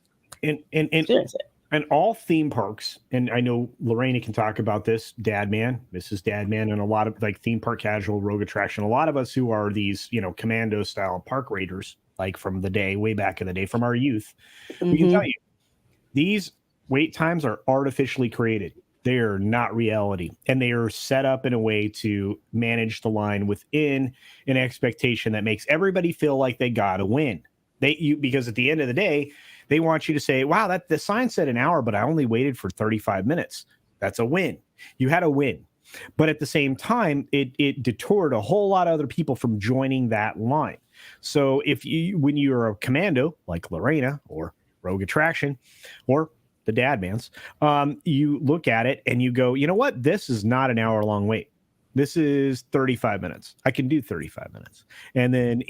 experience it. and all theme parks, and I know Lorena can talk about this, Dadman, Mrs. Dadman, and a lot of like theme park casual, rogue attraction. A lot of us who are these, commando style park raiders, like from the day, way back in the day, from our youth, we can tell you these wait times are artificially created. They are not reality, and they are set up in a way to manage the line within an expectation that makes everybody feel like they got to win. Because at the end of the day, they want you to say, wow, that the sign said an hour, but I only waited for 35 minutes. That's a win. You had a win. But at the same time, it detoured a whole lot of other people from joining that line. So when you're a commando like Lorena or Rogue Attraction or the Dadmans, you look at it and you go, you know what? This is not an hour-long wait. This is 35 minutes. I can do 35 minutes. And then,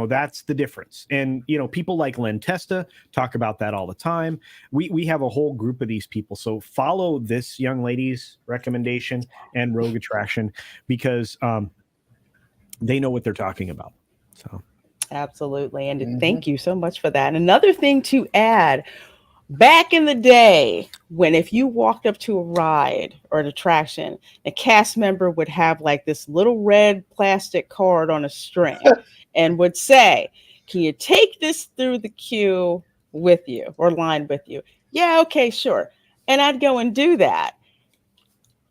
that's the difference. And, people like Len Testa talk about that all the time. We have a whole group of these people. So follow this young lady's recommendation and Rogue Attraction because they know what they're talking about. So Absolutely. And thank you so much for that. And another thing to add, back in the day, when if you walked up to a ride or an attraction, a cast member would have like this little red plastic card on a string and would say, can you take this through the queue with you or line with you? Yeah, okay, sure. And I'd go and do that.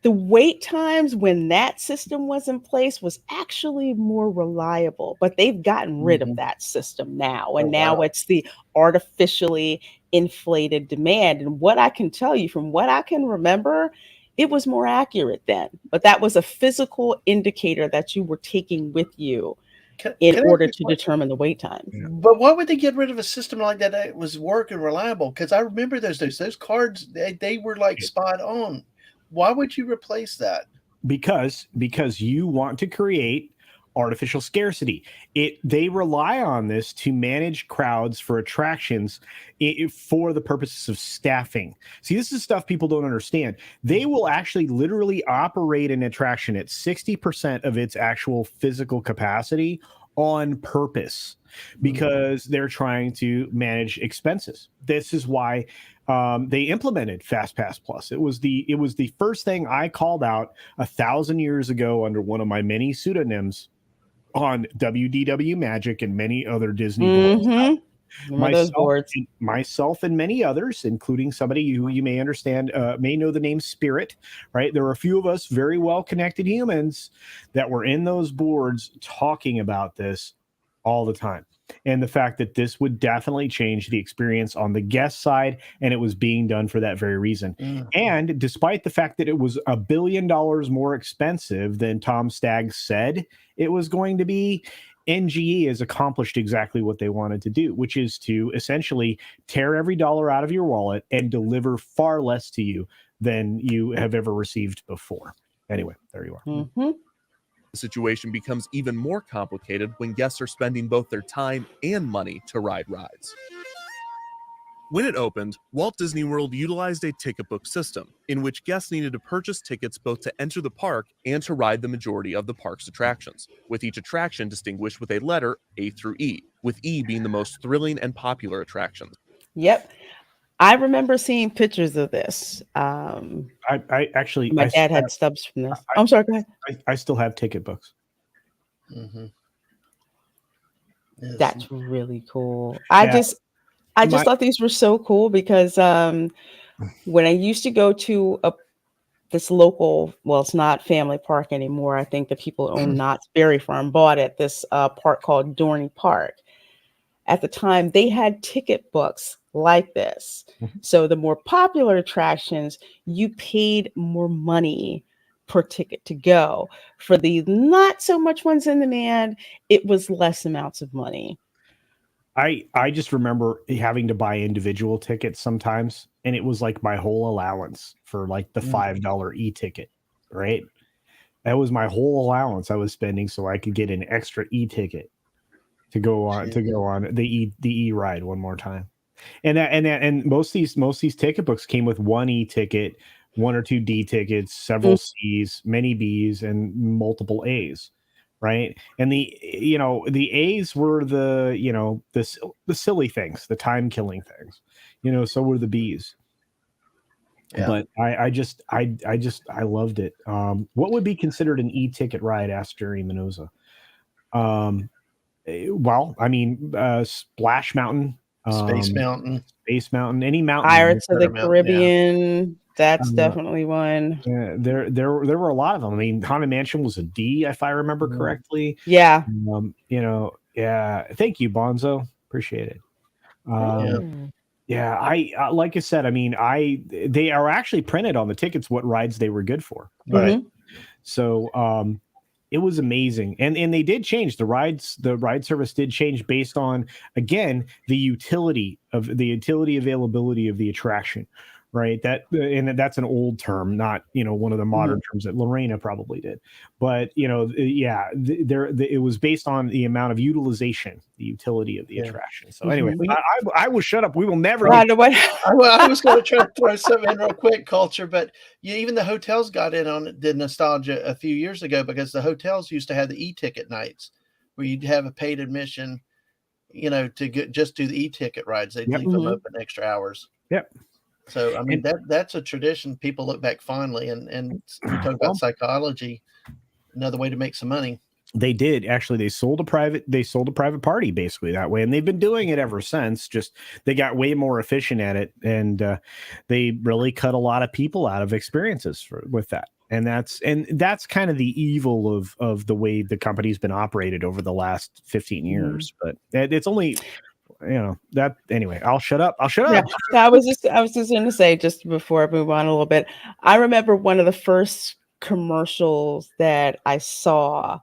The wait times when that system was in place was actually more reliable, but they've gotten rid of that system now. And now it's the artificially inflated demand. And what I can tell you from what I can remember, it was more accurate then, but that was a physical indicator that you were taking with you in order to determine the wait time. But why would they get rid of a system like that that was working reliable? Because I remember those cards, they were like spot on. Why would you replace that? Because you want to create artificial scarcity. They rely on this to manage crowds for attractions for the purposes of staffing. See, this is stuff people don't understand. They will actually literally operate an attraction at 60% of its actual physical capacity on purpose because they're trying to manage expenses. This is why they implemented Fastpass Plus. It was the first thing I called out 1,000 years ago under one of my many pseudonyms on WDW Magic and many other Disney boards. Myself and many others, including somebody who you may understand, may know the name Spirit, right? There were a few of us very well-connected humans that were in those boards talking about this all the time. And the fact that this would definitely change the experience on the guest side, and it was being done for that very reason. And despite the fact that it was $1 billion more expensive than Tom Staggs said it was going to be, NGE has accomplished exactly what they wanted to do, which is to essentially tear every dollar out of your wallet and deliver far less to you than you have ever received before. Anyway, there you are. The situation becomes even more complicated when guests are spending both their time and money to ride rides. When it opened, Walt Disney World utilized a ticket book system in which guests needed to purchase tickets both to enter the park and to ride the majority of the park's attractions, with each attraction distinguished with a letter A through E, with E being the most thrilling and popular attractions. Yep. I remember seeing pictures of this. I actually, my dad had stubs from this. I'm sorry, go ahead. I still have ticket books. That's really cool. I just thought these were so cool because when I used to go to this local, well, it's not family park anymore. I think the people who own Knott's Berry Farm bought it, this park called Dorney Park. At the time, they had ticket books like this. So the more popular attractions, you paid more money per ticket to go. For the not so much ones in demand, it was less amounts of money. I just remember having to buy individual tickets sometimes, and it was like my whole allowance for like the $5 e-ticket, right? That was my whole allowance I was spending so I could get an extra e-ticket to go on the e ride one more time. And most of these ticket books came with one e-ticket, 1 or 2 D tickets, several C's, many B's, and multiple A's. Right. And the A's were the silly things, the time killing things, so were the B's. Yeah. But I loved it. What would be considered an e-ticket ride? Asked Jerry Mendoza. Well, I mean, Splash Mountain, Space Mountain, any mountain. Pirates of the Caribbean. That's definitely one. Yeah, there were a lot of them. I mean, Haunted Mansion was a D, if I remember correctly. Yeah. Yeah. Thank you, Bonzo. Appreciate it. Yeah. I like I said, I mean, they are actually printed on the tickets what rides they were good for. Right. So it was amazing. And they did change the ride service did change based on, again, the utility availability of the attraction. Right. And that's an old term, not, one of the modern terms that Lorena probably did. But, it was based on the amount of utilization, the utility of the attraction. So anyway, I will shut up. We will never. I was going to try to throw something in real quick, Culture, but even the hotels got in on the nostalgia a few years ago because the hotels used to have the e-ticket nights where you'd have a paid admission, to just do the e-ticket rides. They'd leave them open extra hours. Yep. So, I mean, that's a tradition people look back fondly, and you talk about psychology, another way to make some money. They did actually. They sold a private party basically that way, and they've been doing it ever since. Just they got way more efficient at it, and they really cut a lot of people out of experiences with that. And that's kind of the evil of the way the company's been operated over the last 15 years. But it's only. That anyway, I'll shut up. Yeah. So I was just going to say, just before I move on a little bit, I remember one of the first commercials that I saw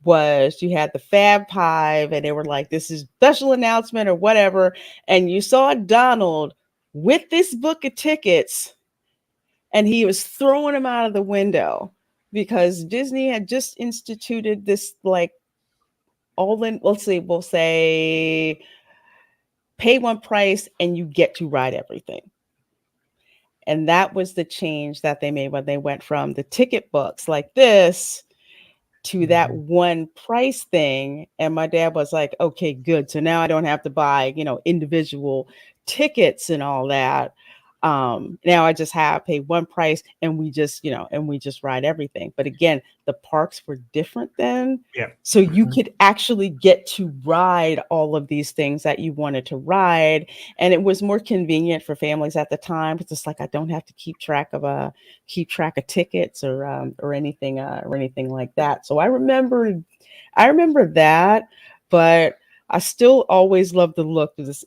was you had the Fab Five and they were like, this is special announcement or whatever. And you saw Donald with this book of tickets and he was throwing them out of the window because Disney had just instituted this like we'll say pay one price and you get to ride everything. And that was the change that they made when they went from the ticket books like this to that one price thing. And my dad was like, okay, good. So now I don't have to buy, individual tickets and all that. Now I just pay one price and we just ride everything. But again, the parks were different then. Yeah. So you could actually get to ride all of these things that you wanted to ride. And it was more convenient for families at the time. It's just like, I don't have to keep track of tickets or anything like that. So I remember that, but I still always loved the look of this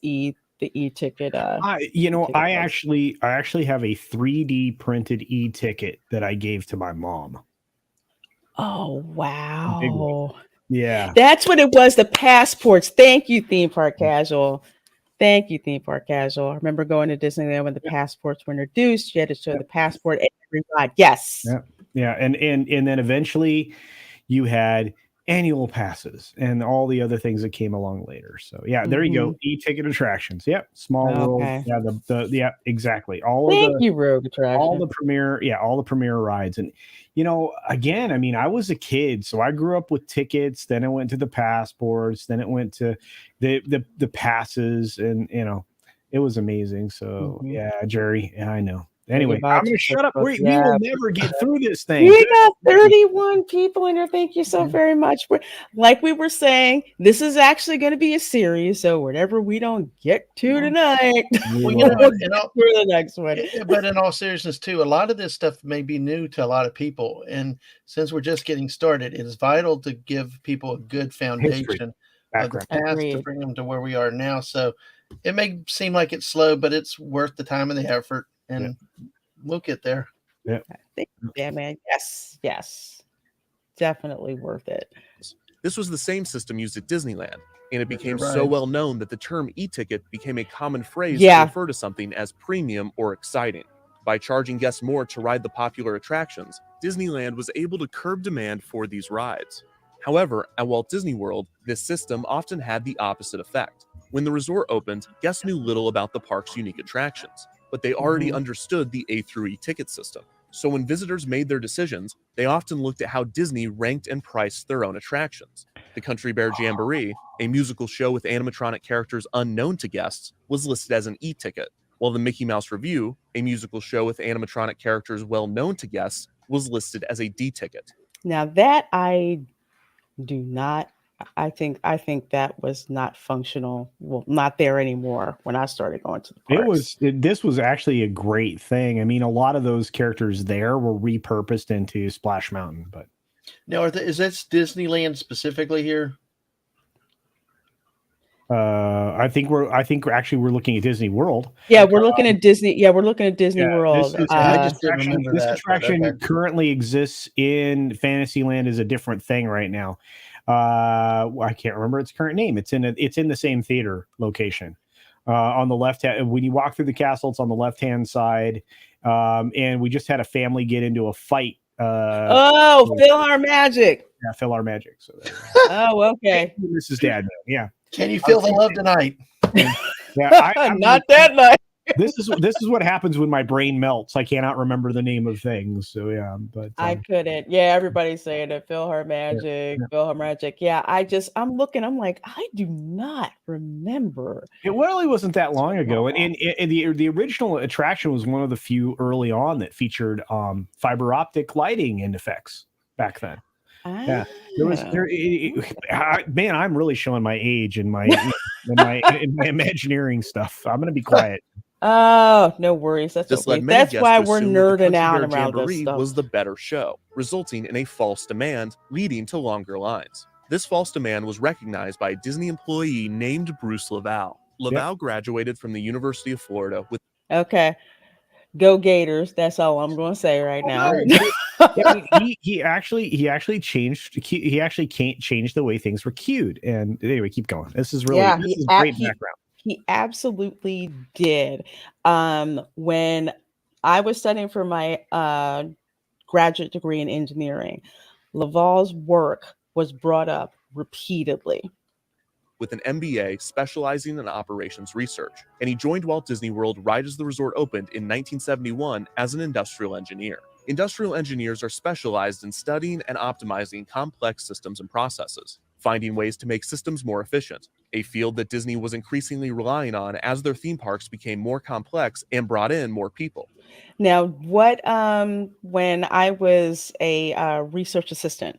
the e-ticket. I actually have a 3D printed e-ticket that I gave to my mom. Oh, wow. Yeah. That's what it was. The passports. Thank you, Theme Park Casual. I remember going to Disneyland when the passports were introduced. You had to show the passport at every ride. Yes. Yeah. And then eventually you had annual passes and all the other things that came along later. So yeah, there you go. E-ticket attractions. Yep. Small World. Yeah, exactly. Thank you, Rogue Attraction. All the premier rides. And again, I mean, I was a kid, so I grew up with tickets, then it went to the passports, then it went to the passes, and it was amazing. So yeah, Jerry, I know. Anyway, I'm going to shut up. We will never get through this thing. We got 31 people in here. Thank you so very much. Like we were saying, this is actually going to be a series. So whatever we don't get to tonight, Well, we'll get to the next one. But in all seriousness, too, a lot of this stuff may be new to a lot of people. And since we're just getting started, it is vital to give people a good foundation of the past to bring them to where we are now. So it may seem like it's slow, but it's worth the time and the effort. And we'll get there. Yeah, man. Yes. Definitely worth it. This was the same system used at Disneyland, and it became so well known that the term e-ticket became a common phrase to refer to something as premium or exciting. By charging guests more to ride the popular attractions, Disneyland was able to curb demand for these rides. However, at Walt Disney World, this system often had the opposite effect. When the resort opened, guests knew little about the park's unique attractions, but they already understood the A through E ticket system. So when visitors made their decisions, they often looked at how Disney ranked and priced their own attractions. The Country Bear Jamboree, a musical show with animatronic characters unknown to guests, was listed as an E-ticket, while the Mickey Mouse Revue, a musical show with animatronic characters well known to guests, was listed as a D-ticket. Now that I think that was not functional. Well, not there anymore when I started going to the parks. This was actually a great thing. I mean, a lot of those characters there were repurposed into Splash Mountain, but now is this Disneyland specifically here? I think we're looking at Disney World. Yeah, we're looking at Disney. Yeah, we're looking at Disney World. This attraction currently exists in Fantasyland is a different thing right now. I can't remember its current name. It's in the same theater location. On the left hand, when you walk through the castle, it's on the left hand side. And we just had a family get into a fight. Philhar Magic. Yeah, Philhar Magic. So okay. This is Dad. Yeah. Can you feel the love tonight? Yeah, I'm not that night. This is what happens when my brain melts. I cannot remember the name of things. So yeah, but I couldn't. Yeah, everybody's saying it. Philhar Magic, Philhar Magic. Yeah, I'm looking. I'm like, I do not remember. It really wasn't that long ago, and the original attraction was one of the few early on that featured fiber optic lighting and effects back then. Yeah, man, I'm really showing my age in my in my Imagineering stuff. I'm gonna be quiet. Oh, no worries. That's okay. That's why we're nerding out around this stuff. Was the better show, resulting in a false demand, leading to longer lines. This false demand was recognized by a Disney employee named Bruce Laval. Laval graduated from the University of Florida with. Okay, go Gators. That's all I'm going to say right now. He actually changed the way things were queued. And anyway, keep going. This is great background. He absolutely did. When I was studying for my graduate degree in engineering, Laval's work was brought up repeatedly. With an MBA specializing in operations research, and he joined Walt Disney World right as the resort opened in 1971 as an industrial engineer. Industrial engineers are specialized in studying and optimizing complex systems and processes, finding ways to make systems more efficient, a field that Disney was increasingly relying on as their theme parks became more complex and brought in more people. Now, when I was a research assistant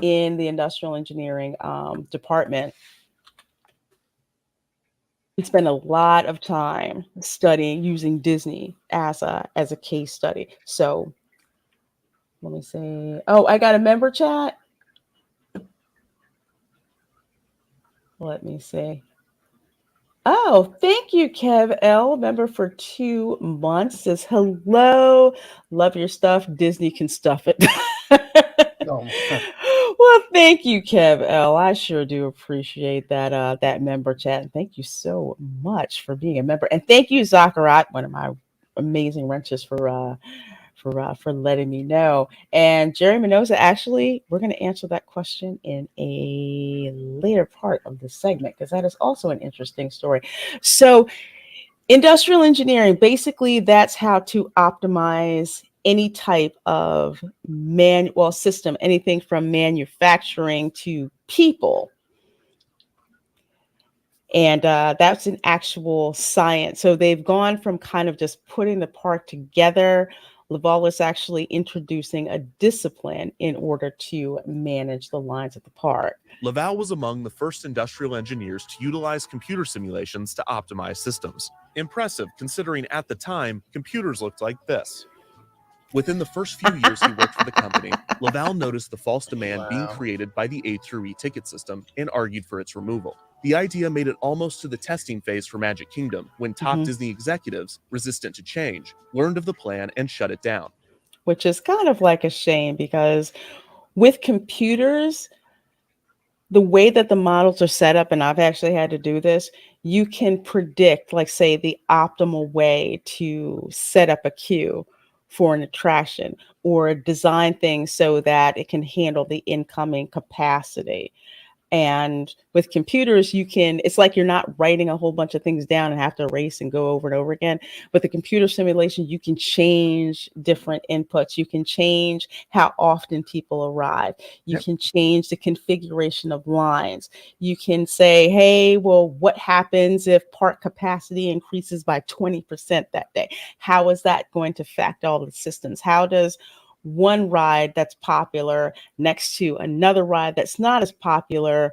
in the industrial engineering department, we spent a lot of time studying using Disney as a case study. So let me see. Oh, I got a member chat. Let me see. Oh, thank you, Kev L. Member for 2 months. Says hello. Love your stuff. Disney can stuff it. Well, thank you, Kev L. I sure do appreciate that member chat. And thank you so much for being a member. And thank you, Zakarat, one of my amazing wrenches for letting me know. And Jerry Mendoza, actually, we're going to answer that question in a later part of the segment because that is also an interesting story. So industrial engineering, basically that's how to optimize any type of system, anything from manufacturing to people. And that's an actual science. So they've gone from kind of just putting the park together. Laval is actually introducing a discipline in order to manage the lines at the park. Laval was among the first industrial engineers to utilize computer simulations to optimize systems. Impressive, considering at the time, computers looked like this. Within the first few years he worked for the company, Laval noticed the false demand being created by the A through E ticket system and argued for its removal. The idea made it almost to the testing phase for Magic Kingdom when top Disney executives, resistant to change, learned of the plan and shut it down. Which is kind of like a shame, because with computers, the way that the models are set up, and I've actually had to do this, you can predict, like, say, the optimal way to set up a queue for an attraction, or design things so that it can handle the incoming capacity. And with computers, it's like you're not writing a whole bunch of things down and have to erase and go over and over again. With the computer simulation, you can change different inputs. You can change how often people arrive. You can change the configuration of lines. You can say, hey, well, what happens if park capacity increases by 20% that day? How is that going to affect all the systems? How does one ride that's popular next to another ride that's not as popular,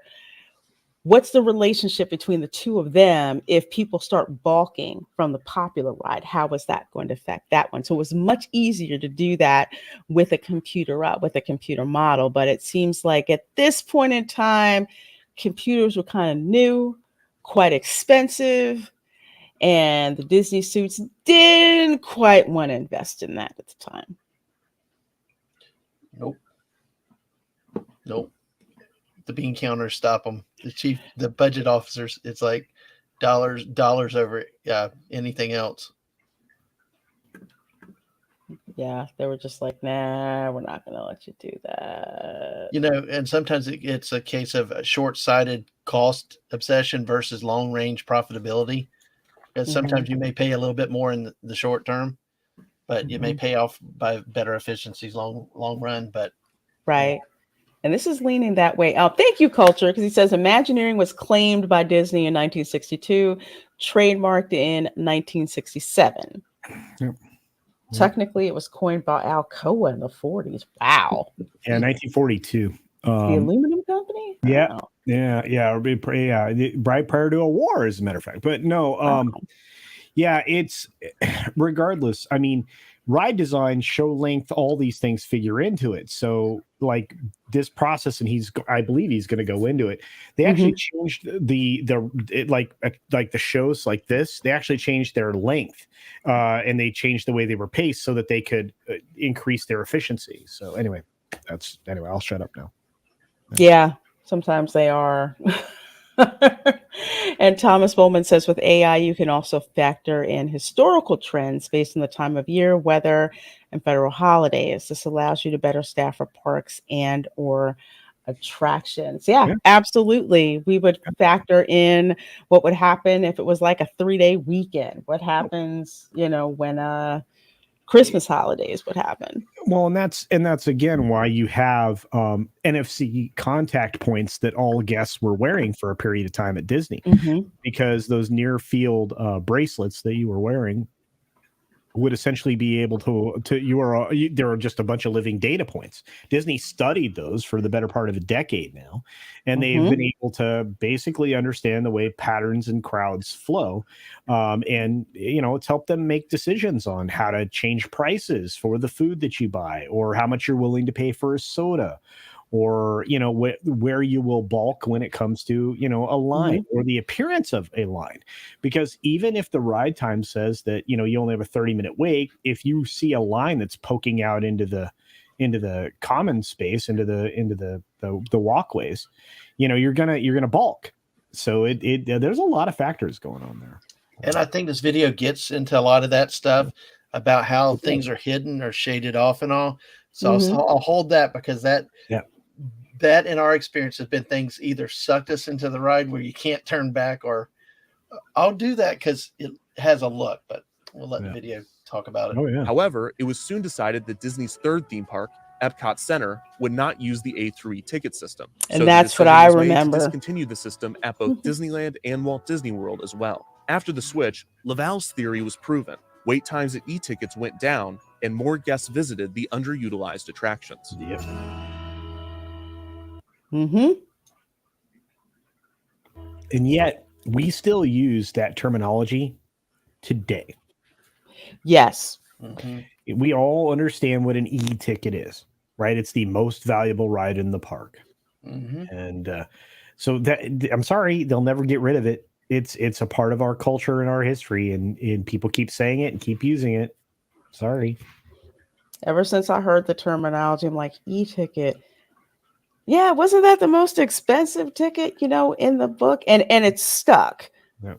what's the relationship between the two of them? If people start balking from the popular ride, how is that going to affect that one? So it was much easier to do that with a computer model. But it seems like at this point in time, computers were kind of new, quite expensive, and the Disney suits didn't quite want to invest in that at the time. Nope. The bean counters stop them. The budget officers, it's like dollars over anything else. Yeah, they were just like, nah, we're not going to let you do that. And sometimes it's a case of a short-sighted cost obsession versus long-range profitability. Because sometimes you may pay a little bit more in the short term, but it may pay off by better efficiencies long run. But right. And this is leaning that way up. Thank you, Culture, because he says Imagineering was claimed by Disney in 1962, trademarked in 1967. Yep. Technically, it was coined by Alcoa in the 40s. Wow. Yeah, 1942. The aluminum company? Yeah. Right prior to a war, as a matter of fact. But no, yeah, it's regardless. I mean, ride design, show length, all these things figure into it. So, like this process, and I believe he's going to go into it. They actually changed like the shows like this. They actually changed their length, and they changed the way they were paced so that they could increase their efficiency. So anyway, I'll shut up now. Yeah, sometimes they are. And Thomas Bowman says with AI, you can also factor in historical trends based on the time of year, weather, and federal holidays. This allows you to better staff for parks and or attractions. Yeah, absolutely. We would factor in what would happen if it was like a 3-day weekend. What happens, when Christmas holidays would happen. Well, and that's again why you have NFC contact points that all guests were wearing for a period of time at Disney, because those near field bracelets that you were wearing would essentially be able to there are just a bunch of living data points. Disney studied those for the better part of a decade now, and they've been able to basically understand the way patterns and crowds flow, and it's helped them make decisions on how to change prices for the food that you buy, or how much you're willing to pay for a soda, or where you will balk when it comes to a line or the appearance of a line. Because even if the ride time says that you only have a 30-minute wait, if you see a line that's poking out into the common space, into the walkways, you're gonna balk. So there's a lot of factors going on there. And I think this video gets into a lot of that stuff about how things are hidden or shaded off and all. So I'll hold that, because that in our experience has been things either sucked us into the ride where you can't turn back, or I'll do that because it has a look, but we'll let the video talk about it. Oh, yeah. However, it was soon decided that Disney's third theme park, Epcot Center would not use the A through E ticket system. And the that's what decision I was made to remember. discontinue the system at both Disneyland and Walt Disney World as well. After the switch, Laval's theory was proven. Wait times at e-tickets went down, and more guests visited the underutilized attractions. Yep. Mm-hmm. And yet, we still use that terminology today. Yes. Mm-hmm. We all understand what an e-ticket is, right? It's the most valuable ride in the park. Mm-hmm. And so that, I'm sorry, they'll never get rid of it. It's a part of our culture and our history, and people keep saying it and keep using it. Sorry. Ever since I heard the terminology, I'm like, e-ticket. Yeah, wasn't that the most expensive ticket, in the book? And it's stuck. Yeah.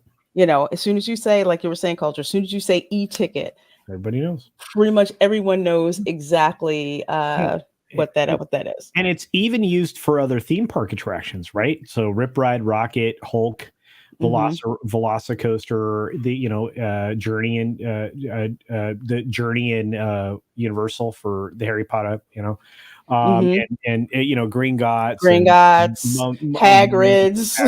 As soon as you say, like you were saying, culture, as soon as you say e-ticket, Everybody knows. pretty much everyone knows exactly what that is. And it's even used for other theme park attractions, right? So Rip Ride, Rocket, Hulk, Velocicoaster, the Journey in the Journey in Universal for the Harry Potter, and Gringotts, Hagrid's,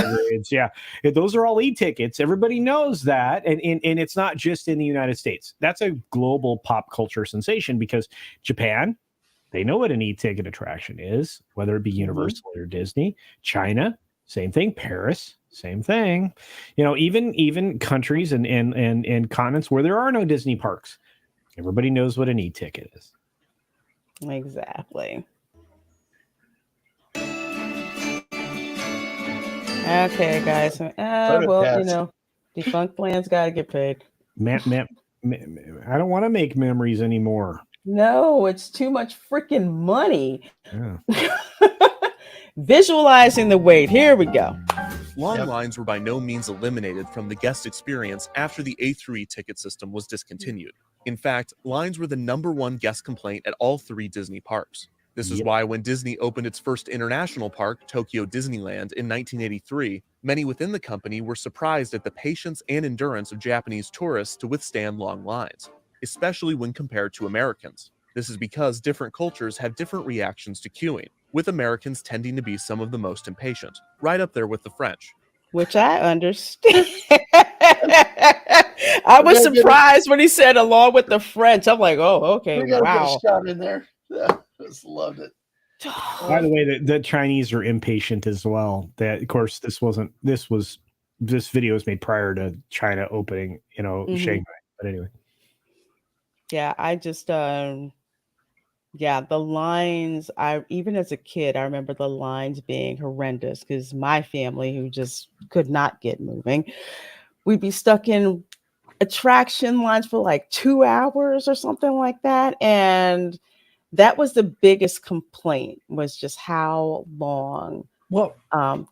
yeah, those are all e-tickets. Everybody knows that, and it's not just in the United States. That's a global pop culture sensation because Japan, they know what an e-ticket attraction is, whether it be Universal or Disney. China, same thing. Paris, same thing. Even countries and continents where there are no Disney parks, everybody knows what an e-ticket is. Exactly. Okay, guys. Defunctland's got to get paid. I don't want to make memories anymore. No, it's too much freaking money. Yeah. Visualizing the wait. Here we go. Long lines were by no means eliminated from the guest experience after the A through E ticket system was discontinued. In fact, lines were the #1 guest complaint at all 3 Disney parks. This is why when Disney opened its first international park, Tokyo Disneyland, in 1983, many within the company were surprised at the patience and endurance of Japanese tourists to withstand long lines, especially when compared to Americans. This is because different cultures have different reactions to queuing, with Americans tending to be some of the most impatient, right up there with the French. Which I understand. I was surprised when he said along with the French. I'm like, oh, okay, We got wow. a shot in there. Yeah, just loved it. By the way, the Chinese are impatient as well. That, of course, this video was made prior to China opening, Shanghai. But anyway. Yeah, I just the lines, even as a kid, I remember the lines being horrendous because my family, who just could not get moving, we'd be stuck in attraction lines for like 2 hours or something like that. And that was the biggest complaint, was just how long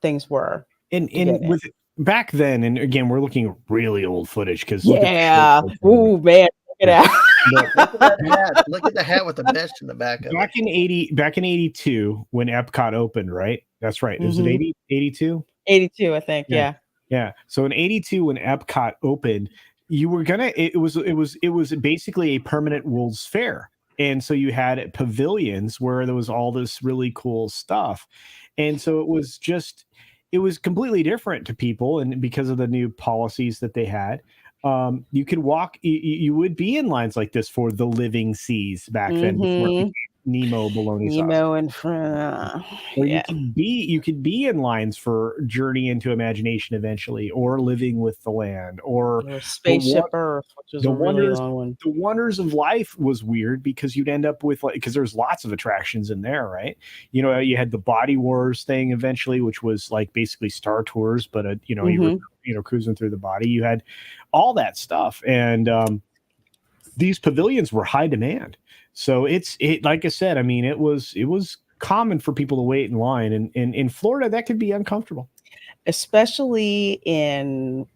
things were. And with back then, and again, we're looking at really old footage because ooh, man, check it out. Look at the hat with the mesh in the back of back it. Back in 82, when Epcot opened, right? That's right. Was it 82? 82, I think. Yeah. So in 82, when Epcot opened, it was basically a permanent World's Fair. And so you had pavilions where there was all this really cool stuff. And so it was completely different to people. And because of the new policies that they had, you could walk, you would be in lines like this for the Living Seas back then, before it became Nemo bologna sauce. Nemo and you could be in lines for Journey into Imagination eventually, or Living with the Land, or Spaceship Earth, which was a really long one. The Wonders of Life was weird because you'd end up with, because there's lots of attractions in there, right? You had the Body Wars thing eventually, which was like basically Star Tours, but you were cruising through the body. You had all that stuff, and these pavilions were high demand. So it like I said, I mean, it was common for people to wait in line, and in Florida that could be uncomfortable, especially in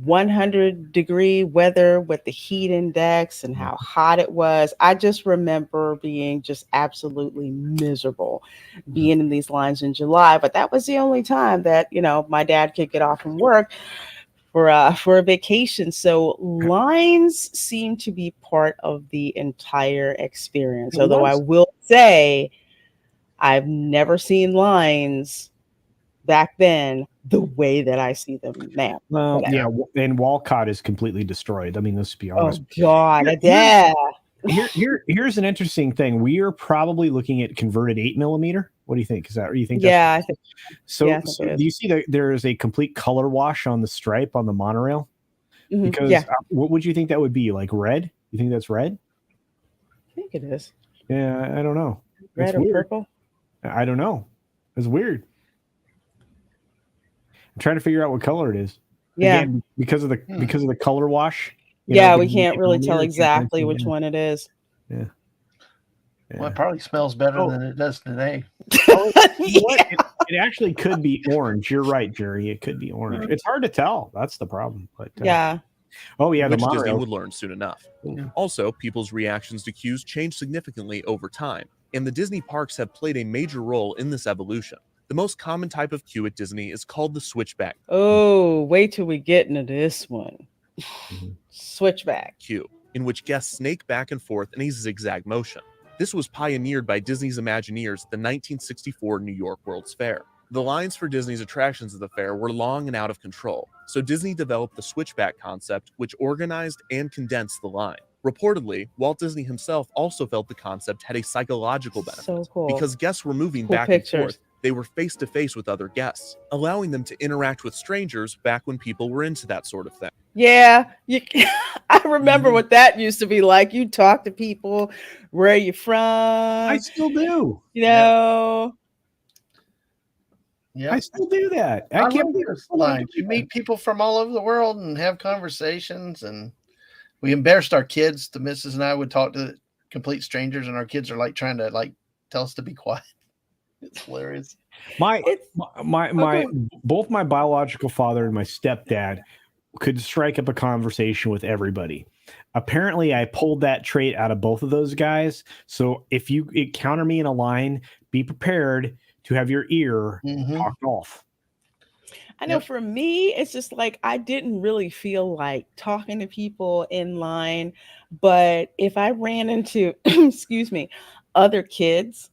100-degree weather with the heat index and how hot it was. I just remember being just absolutely miserable being in these lines in July, but that was the only time that my dad could get off from work. for a vacation. So lines seem to be part of the entire experience. It Although I was. will say I've never seen lines back then the way that I see them now. Well, Whatever. yeah, and Walcott is completely destroyed. I mean, let's be Oh honest. God, Here- yeah. Here's an interesting thing. We are probably looking at converted 8mm. What do you think? Is that? Or you think? Yeah, I That's think so? yeah, I think So it is. do you see that there is a complete color wash on the stripe on the monorail? Because Yeah, what would you think that would be? Like red? You think that's red? I think it is. Yeah, I don't know. Red It's or weird. purple? I don't know. It's weird. I'm trying to figure out what color it is. Yeah. Again, because of the color wash. Yeah, we being can't really tell 8mm, exactly yeah. which one it is. Yeah. Well, it probably smells better Oh. than it does today. You know what? It actually could be orange. You're right, Jerry. It could be orange. It's hard to tell. That's the problem. But Yeah. oh yeah, the which Disney monorail. would learn soon enough. Yeah. Also, people's reactions to queues change significantly over time, and the Disney parks have played a major role in this evolution. The most common type of queue at Disney is called the switchback Oh, wait till we get into this one. Mhm. Switchback. queue, in which guests snake back and forth in a zigzag motion. This was pioneered by Disney's Imagineers at the 1964 New York World's Fair. The lines for Disney's attractions at the fair were long and out of control, so Disney developed the switchback concept, which organized and condensed the line. Reportedly, Walt Disney himself also felt the concept had a psychological benefit So cool. because guests were moving Cool back pictures. and forth. They were face to face with other guests, allowing them to interact with strangers back when people were into that sort of thing. Yeah, I remember Mhm. what that used to be like. You talk to people, where are you from? I still do. You know, Yeah. I still do that. I can't love believe those someone lines. does You that. meet people from all over the world and have conversations, and we embarrassed our kids. The missus and I would talk to complete strangers, and our kids are like trying to like tell us to be quiet. It's hilarious. My it's my both my biological father and my stepdad could strike up a conversation with everybody. Apparently, I pulled that trait out of both of those guys. So if you encounter me in a line, be prepared to have your ear Mhm. talked off. I know Yep. for me, it's just like I didn't really feel like talking to people in line. But if I ran into, excuse me, other kids,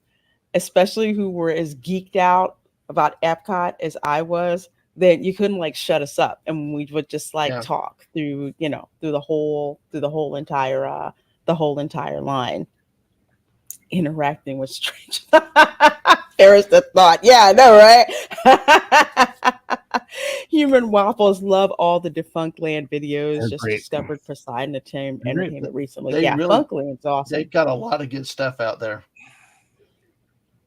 especially who were as geeked out about Epcot as I was, then you couldn't like shut us up, and we would just like Yeah. talk through, through the whole entire line, interacting with strangers. There's the thought. Yeah, I know, right? Human waffles love all the Defunctland videos. They're Just great. discovered Poseidon They're great. Entertainment recently. They Yeah, really- Defunctland's awesome. They've got a lot of good stuff out there.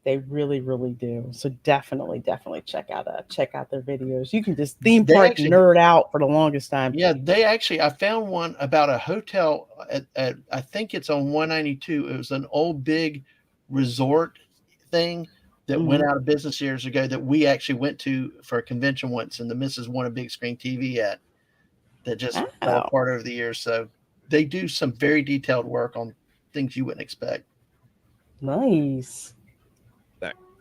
They really, really do. So definitely check out their videos. You can just theme They park actually- nerd out for the longest time. Yeah, I found one about a hotel at I think it's on 192. It was an old big resort thing that went out of business years ago that we actually went to for a convention once, and the missus won a big screen TV at that just fell Wow. apart over the years. So they do some very detailed work on things you wouldn't expect. Nice.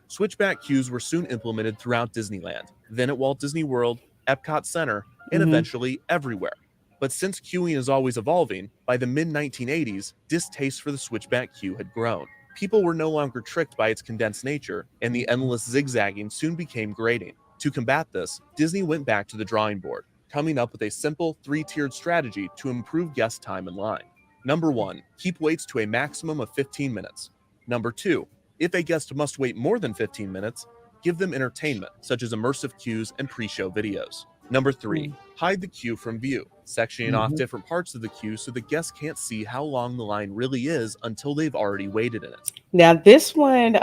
Switchback queues were soon implemented throughout Disneyland, then at Walt Disney World, Epcot Center, and Mhm. eventually everywhere. But since queuing is always evolving, by the mid-1980s, distaste for the switchback queue had grown. People were no longer tricked by its condensed nature, and the endless zigzagging soon became grating. To combat this, Disney went back to the drawing board, coming up with a simple 3-tiered strategy to improve guest time in line. Number 1, keep waits to a maximum of 15 minutes. Number 2, if a guest must wait more than 15 minutes, give them entertainment, such as immersive queues and pre-show videos. Number 3, hide the queue from view, sectioning off different parts of the queue so the guests can't see how long the line really is until they've already waited in it. Now this one,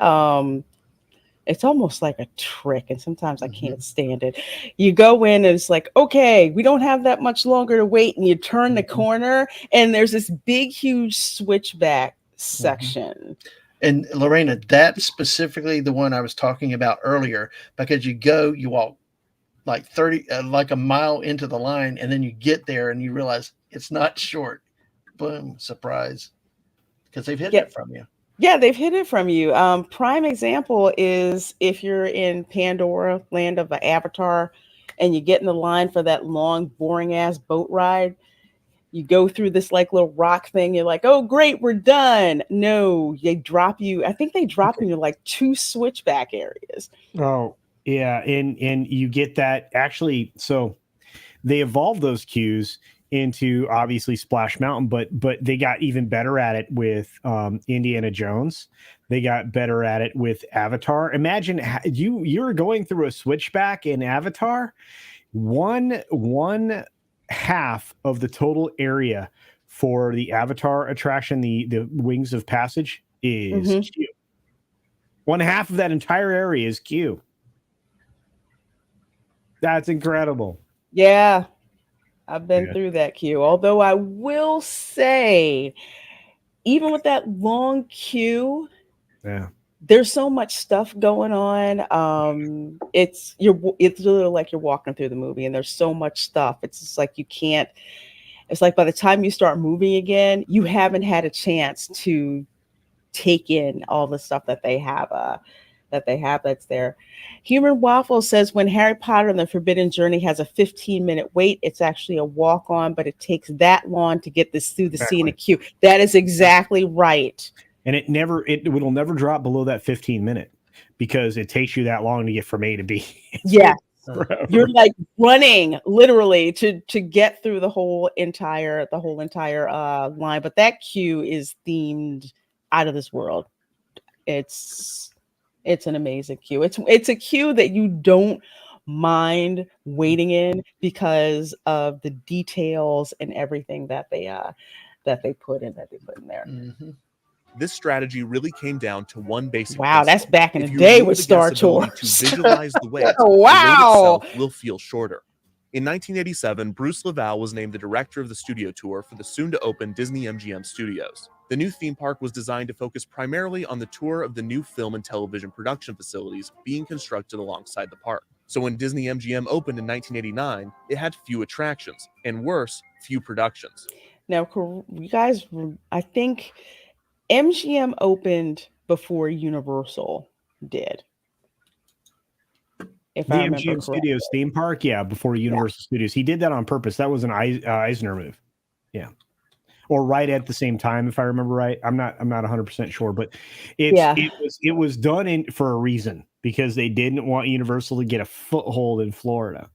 it's almost like a trick, and sometimes I can't stand it. You go in and it's like, okay, we don't have that much longer to wait, and you turn the corner, and there's this big, huge switchback section. And Lorena, that's specifically the one I was talking about earlier, because you walk like 30, like a mile into the line, and then you get there and you realize it's not short. Boom, surprise. Because they've hidden it from you. Yeah, they've hid it from you. Prime example is if you're in Pandora, land of the Avatar, and you get in the line for that long, boring ass boat ride. You go through this like little rock thing. You're like, oh, great, we're done. No, they drop you. I think they drop you into like 2 switchback areas. Oh, yeah. And you get that actually. So they evolved those queues into obviously Splash Mountain, but they got even better at it with Indiana Jones. They got better at it with Avatar. Imagine you're going through a switchback in Avatar. One half of the total area for the Avatar attraction, the Wings of Passage, is queue. One half of that entire area is queue. That's incredible. Yeah, I've been through that queue. Although I will say, even with that long queue, there's so much stuff going on. It's literally like you're walking through the movie, and there's so much stuff. It's just like you can't. It's like by the time you start moving again, you haven't had a chance to take in all the stuff that they have. That's there. Human Waffle says when Harry Potter and the Forbidden Journey has a 15-minute wait, it's actually a walk-on, but it takes that long to get this through the scenic queue. That is exactly right. And it'll never drop below that 15-minute because it takes you that long to get from A to B. Yeah. You're like running literally to get through the whole entire line. But that queue is themed out of this world. It's an amazing queue. It's a queue that you don't mind waiting in because of the details and everything that they put in there. Mm-hmm. This strategy really came down to one basic Wow, principle. that's back in If the you day remove with the Star guest's ability Tours. to visualize the wait, Wow. the wait itself will feel shorter. In 1987, Bruce Leval was named the director of the studio tour for the soon-to-open Disney MGM Studios. The new theme park was designed to focus primarily on the tour of the new film and television production facilities being constructed alongside the park. So when Disney MGM opened in 1989, it had few attractions, and worse, few productions. Now, you guys, I think MGM opened before Universal did. If I remember MGM Studios theme park, before Universal Studios. He did that on purpose. That was an Eisner move. Yeah. Or right at the same time, if I remember right. I'm not 100% sure, but it was done for a reason because they didn't want Universal to get a foothold in Florida.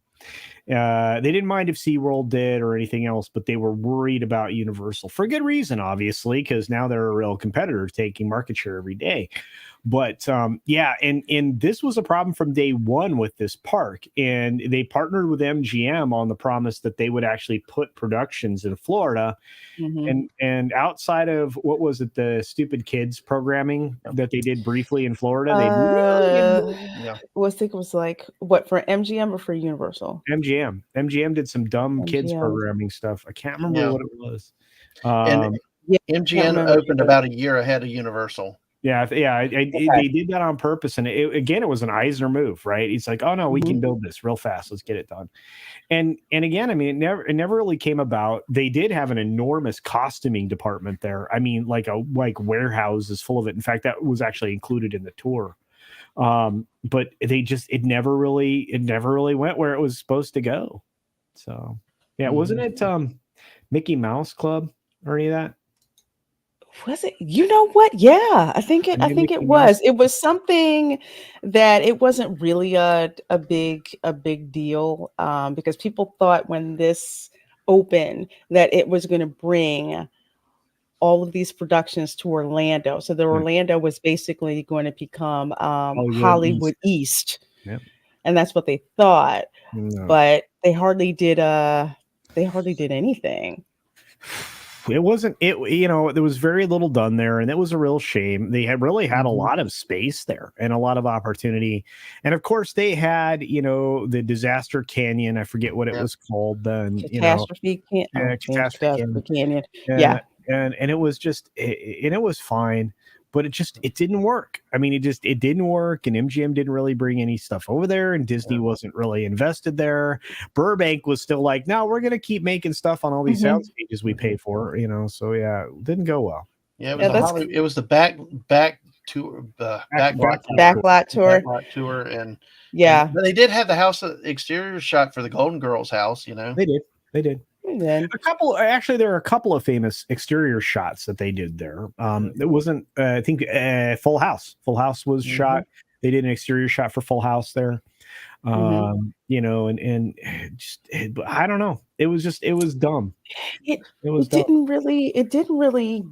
They didn't mind if SeaWorld did or anything else, but they were worried about Universal for good reason, obviously, because now they're a real competitor taking market share every day. But and this was a problem from day one with this park, and they partnered with MGM on the promise that they would actually put productions in Florida, and outside of what was it, the stupid kids programming that they did briefly in Florida, they I think it was like what, for MGM or for Universal? MGM did some dumb kids programming stuff. I can't remember what it was. And MGM opened about a year ahead of Universal. They did that on purpose, and it was an Eisner move, right? It's like, oh no, we can build this real fast. Let's get it done. And again, I mean, it never really came about. They did have an enormous costuming department there. I mean, like warehouses full of it. In fact, that was actually included in the tour. But it never really went where it was supposed to go. So wasn't it Mickey Mouse Club or any of that? Was it? You know what? Yeah, I think it was. It was something that it wasn't really a big deal because people thought when this opened that it was going to bring all of these productions to Orlando. So the Orlando was basically going to become Hollywood East. Yep. And that's what they thought. No. But they hardly did anything. It wasn't it, there was very little done there, and it was a real shame. They had a lot of space there and a lot of opportunity. And of course they had, the Disaster Canyon. I forget what it was called then. Catastrophe Canyon. Yeah. And it was just, and it was fine, but it didn't work. I mean, it didn't work, and MGM didn't really bring any stuff over there, and Disney wasn't really invested there. Burbank was still like, no, we're going to keep making stuff on all these sound stages we pay for, so it didn't go well. Yeah, it was the tour, backlot tour. backlot tour, and Yeah. but they did have the house exterior shot for the Golden Girls house. You know, They did. And then There are a couple of famous exterior shots that they did there. It wasn't, I think, Full House. Full House was shot. They did an exterior shot for Full House there. You know, and just, I don't know. It was dumb. It didn't really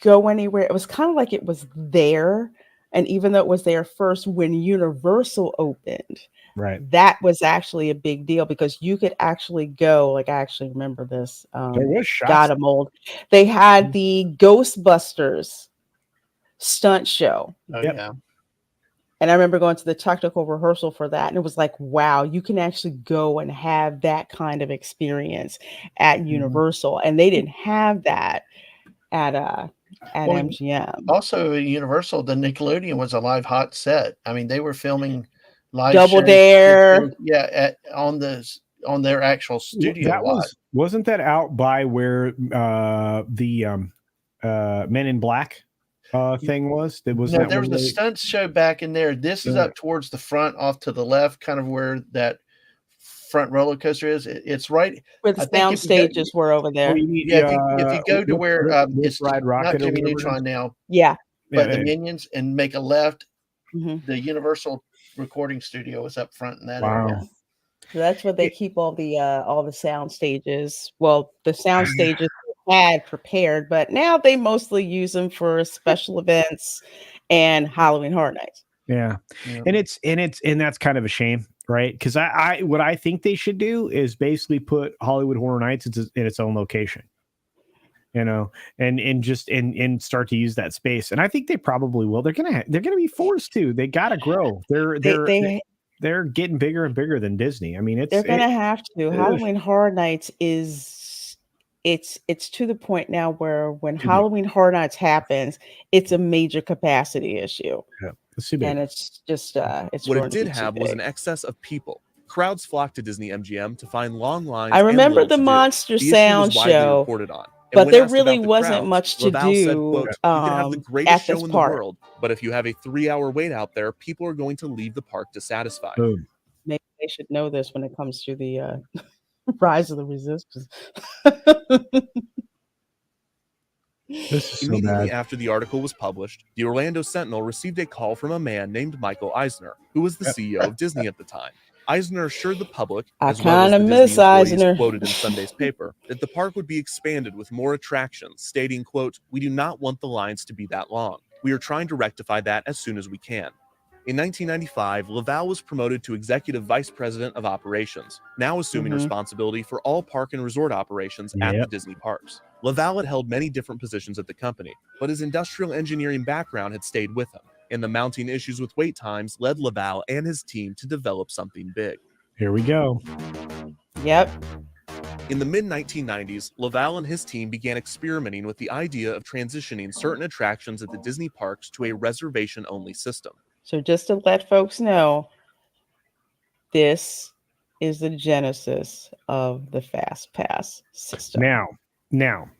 go anywhere. It was kind of like it was there. And even though it was there first when Universal opened, right, that was actually a big deal because you could actually go, like, I actually remember this. There was shots. God, I'm old. They had the Ghostbusters stunt show. Yeah. And I remember going to the technical rehearsal for that. And it was like, wow, you can actually go and have that kind of experience at Universal. And they didn't have that at MGM. Also, Universal, the Nickelodeon was a live hot set. I mean, they were filming live Double shows, Dare. Yeah, on their actual studio. Wasn't that out by where the Men in Black thing was? There was a stunt show back in there. This is up towards the front, off to the left, kind of where that front roller coaster is. It's right where the sound stages were over there. If you go to where it's Ride Rocket, not Jimmy Neutron now, but the Minions, and make a left, the Universal recording studio is up front in that area. So that's where they keep all the sound stages. Well, the sound stages had prepared, but now they mostly use them for special events and Halloween Horror Nights. Yeah. And that's kind of a shame, right? Because what I think they should do is basically put Hollywood Horror Nights in its own location, you know, and start to use that space. And I think they probably will. They're gonna be forced to. They gotta grow. They're getting bigger and bigger than Disney. I mean, they're gonna have to. Halloween Horror Nights it's to the point now where when Halloween Horror Nights happens, it's a major capacity issue. Yeah, it's too big. And it's just it's what it did have was an excess of people. Crowds flocked to Disney MGM to find long lines. I remember the Monster Sound show, but there really wasn't much to do. Said, quote, you can have the greatest show in the park. world, but if you have a 3-hour wait out there, people are going to leave the park dissatisfied. Boom. Maybe they should know this when it comes to the Rise of the Resistance. This is so Immediately bad. after the article was published, the Orlando Sentinel received a call from a man named Michael Eisner, who was the CEO of Disney at the time. Eisner assured the public, as well as the Disney employees quoted in Sunday's paper, that the park would be expanded with more attractions, stating, quote, "We do not want the lines to be that long. We are trying to rectify that as soon as we can." In 1995, Laval was promoted to Executive Vice President of Operations, now assuming responsibility for all park and resort operations at the Disney parks. Laval had held many different positions at the company, but his industrial engineering background had stayed with him, and the mounting issues with wait times led Laval and his team to develop something big. Here we go. Yep. In the mid-1990s, Laval and his team began experimenting with the idea of transitioning certain attractions at the Disney parks to a reservation-only system. So just to let folks know, this is the genesis of the Fastpass system. Now,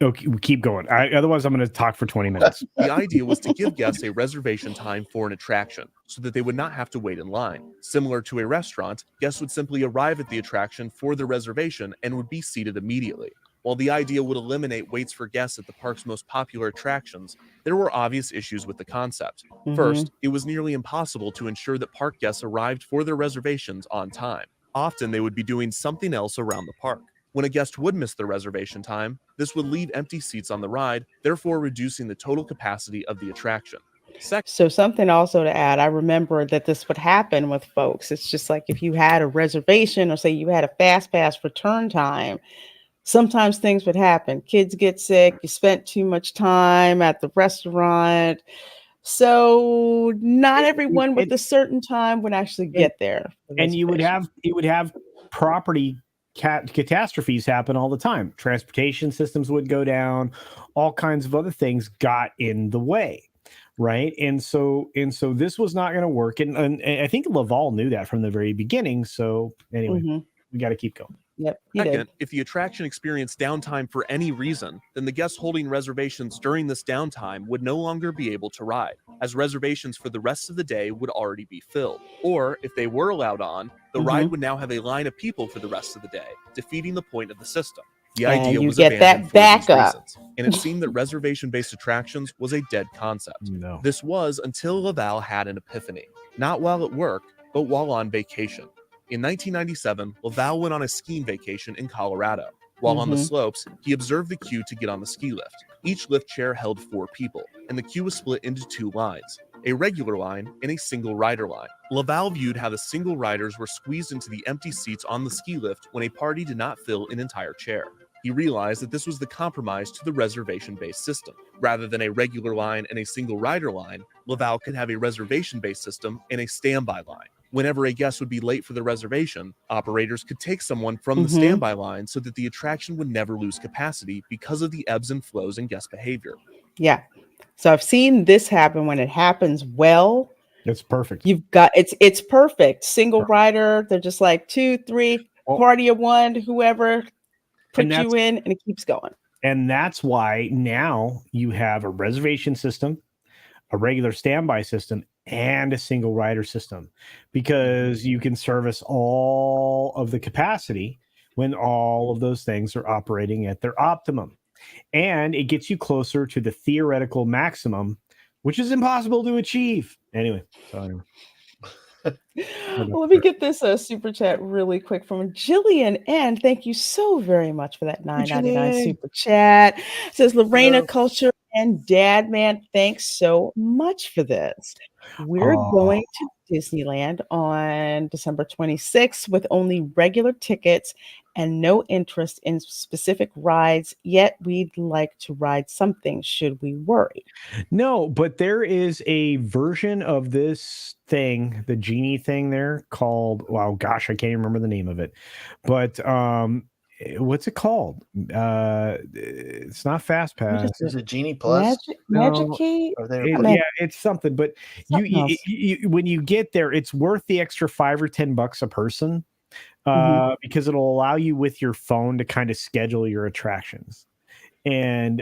okay, keep going. Otherwise, I'm going to talk for 20 minutes. The idea was to give guests a reservation time for an attraction so that they would not have to wait in line. Similar to a restaurant, guests would simply arrive at the attraction for their reservation and would be seated immediately. While the idea would eliminate waits for guests at the park's most popular attractions, there were obvious issues with the concept. First, it was nearly impossible to ensure that park guests arrived for their reservations on time. Often, they would be doing something else around the park. When a guest would miss their reservation time, this would leave empty seats on the ride, therefore reducing the total capacity of the attraction. So something also to add, I remember that this would happen with folks. It's just like if you had a reservation or say you had a Fastpass return time, sometimes things would happen. Kids get sick. You spent too much time at the restaurant. So not everyone with a certain time would actually get there. And you would have property catastrophes happen all the time. Transportation systems would go down. All kinds of other things got in the way. Right. And so this was not going to work. And I think Laval knew that from the very beginning. So anyway, we got to keep going. Yep, he did. Second, if the attraction experienced downtime for any reason, then the guests holding reservations during this downtime would no longer be able to ride, as reservations for the rest of the day would already be filled. Or, if they were allowed on, the ride would now have a line of people for the rest of the day, defeating the point of the system. The And idea you was get abandoned that for these backup. reasons, and it seemed that reservation-based attractions was a dead concept. No. This was until Laval had an epiphany, not while at work, but while on vacation. In 1997, Laval went on a skiing vacation in Colorado. While on the slopes, he observed the queue to get on the ski lift. Each lift chair held 4 people, and the queue was split into 2 lines, a regular line and a single rider line. Laval viewed how the single riders were squeezed into the empty seats on the ski lift when a party did not fill an entire chair. He realized that this was the compromise to the reservation-based system. Rather than a regular line and a single rider line, Laval could have a reservation-based system and a standby line. Whenever a guest would be late for the reservation, operators could take someone from the standby line so that the attraction would never lose capacity because of the ebbs and flows in guest behavior. Yeah. So I've seen this happen when it happens well. It's perfect. You've got it's perfect. Single rider, they're just like 2, 3, party of 1, whoever, put you in, and it keeps going. And that's why now you have a reservation system, a regular standby system, and a single rider system, because you can service all of the capacity when all of those things are operating at their optimum. And it gets you closer to the theoretical maximum, which is impossible to achieve. Anyway. Well, let me get this super chat really quick from Jillian. And thank you so very much for that $9.99 super chat. It says Lorena Culture and Dad Man, thanks so much for this. We're going to Disneyland on December 26th with only regular tickets and no interest in specific rides, yet we'd like to ride something. Should we worry? No, but there is a version of this thing, the genie thing there, called, wow, gosh, I can't even remember the name of it. But what's it called? It's not Fastpass. Is it Genie Plus? Magic Key? Yeah, it's something. But you when you get there, it's worth the extra $5 or $10 a person, because it'll allow you with your phone to kind of schedule your attractions. And